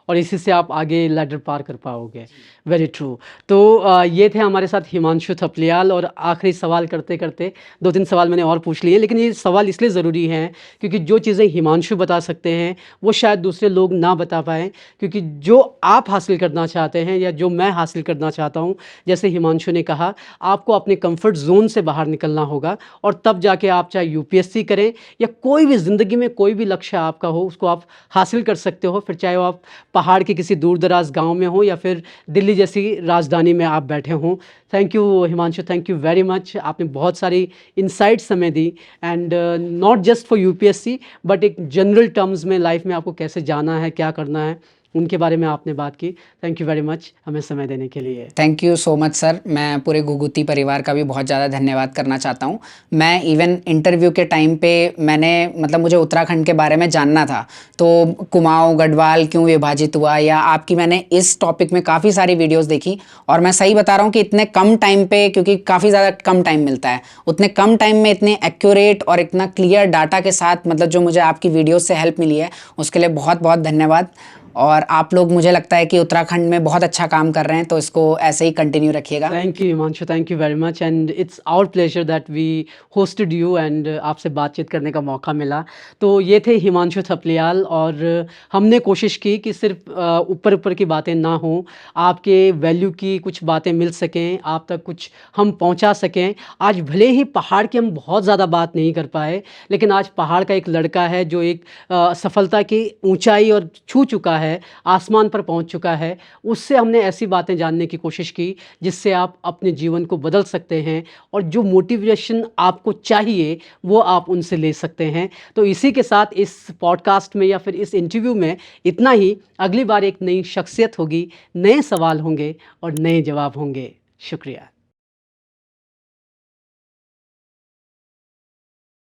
और इसी से आप आगे लैडर पार कर पाओगे। Very true. तो ये थे हमारे साथ हिमांशु थपलियाल। और आखिरी सवाल करते करते 2-3 सवाल मैंने और पूछ लिए, लेकिन ये सवाल इसलिए ज़रूरी हैं क्योंकि जो चीज़ें हिमांशु बता सकते हैं वो शायद दूसरे लोग ना बता पाएँ, क्योंकि जो आप हासिल करना चाहते हैं या जो मैं हासिल करना चाहता हूँ, जैसे हिमांशु ने कहा, आपको अपने कंफर्ट जोन से बाहर निकलना होगा और तब जाके आप चाहे यूपीएससी करें या कोई भी ज़िंदगी में कोई भी लक्ष्य आपका हो उसको आप हासिल कर सकते हो, फिर चाहे वो आप पहाड़ के किसी दूर दराज गांव में हो या फिर दिल्ली जैसी राजधानी में आप बैठे हों। Thank you Himanshu, thank you very much. आपने बहुत सारी इनसाइट्स हमें दी, and not just for UPSC but एक जनरल टर्म्स में लाइफ में आपको कैसे जाना है, क्या करना है, उनके बारे में आपने बात की। थैंक यू वेरी मच हमें समय देने के लिए। Thank you so much sir. मैं पूरे घुघुती परिवार का भी बहुत ज़्यादा धन्यवाद करना चाहता हूँ। मैं इवन इंटरव्यू के टाइम पे मैंने मतलब मुझे उत्तराखंड के बारे में जानना था, तो कुमाऊँ गढ़वाल क्यों विभाजित हुआ या आपकी मैंने इस टॉपिक में काफ़ी सारी वीडियोस देखी, और मैं सही बता रहा हूँ कि इतने कम टाइम पे, क्योंकि काफ़ी ज़्यादा कम टाइम मिलता है, उतने कम टाइम में इतने एक्यूरेट और इतना क्लियर डाटा के साथ मतलब जो मुझे आपकी वीडियोस से हेल्प मिली है उसके लिए बहुत बहुत धन्यवाद। और आप लोग मुझे लगता है कि उत्तराखंड में बहुत अच्छा काम कर रहे हैं, तो इसको ऐसे ही कंटिन्यू रखिएगा। Thank you Himanshu, thank you very much, and it's our pleasure that we hosted you and आपसे बातचीत करने का मौका मिला। तो ये थे हिमांशु थपलियाल, और हमने कोशिश की कि सिर्फ ऊपर ऊपर की बातें ना हों, आपके वैल्यू की कुछ बातें मिल सकें, आप तक कुछ हम पहुंचा सकें। आज भले ही पहाड़ की हम बहुत ज़्यादा बात नहीं कर पाए, लेकिन आज पहाड़ का एक लड़का है जो एक सफलता की ऊंचाई और छू चुका है, आसमान पर पहुंच चुका है, उससे हमने ऐसी बातें जानने की कोशिश की जिससे आप अपने जीवन को बदल सकते हैं, और जो मोटिवेशन आपको चाहिए वो आप उनसे ले सकते हैं। तो इसी के साथ इस पॉडकास्ट में या फिर इस इंटरव्यू में इतना ही। अगली बार एक नई शख्सियत होगी, नए सवाल होंगे और नए जवाब होंगे। शुक्रिया।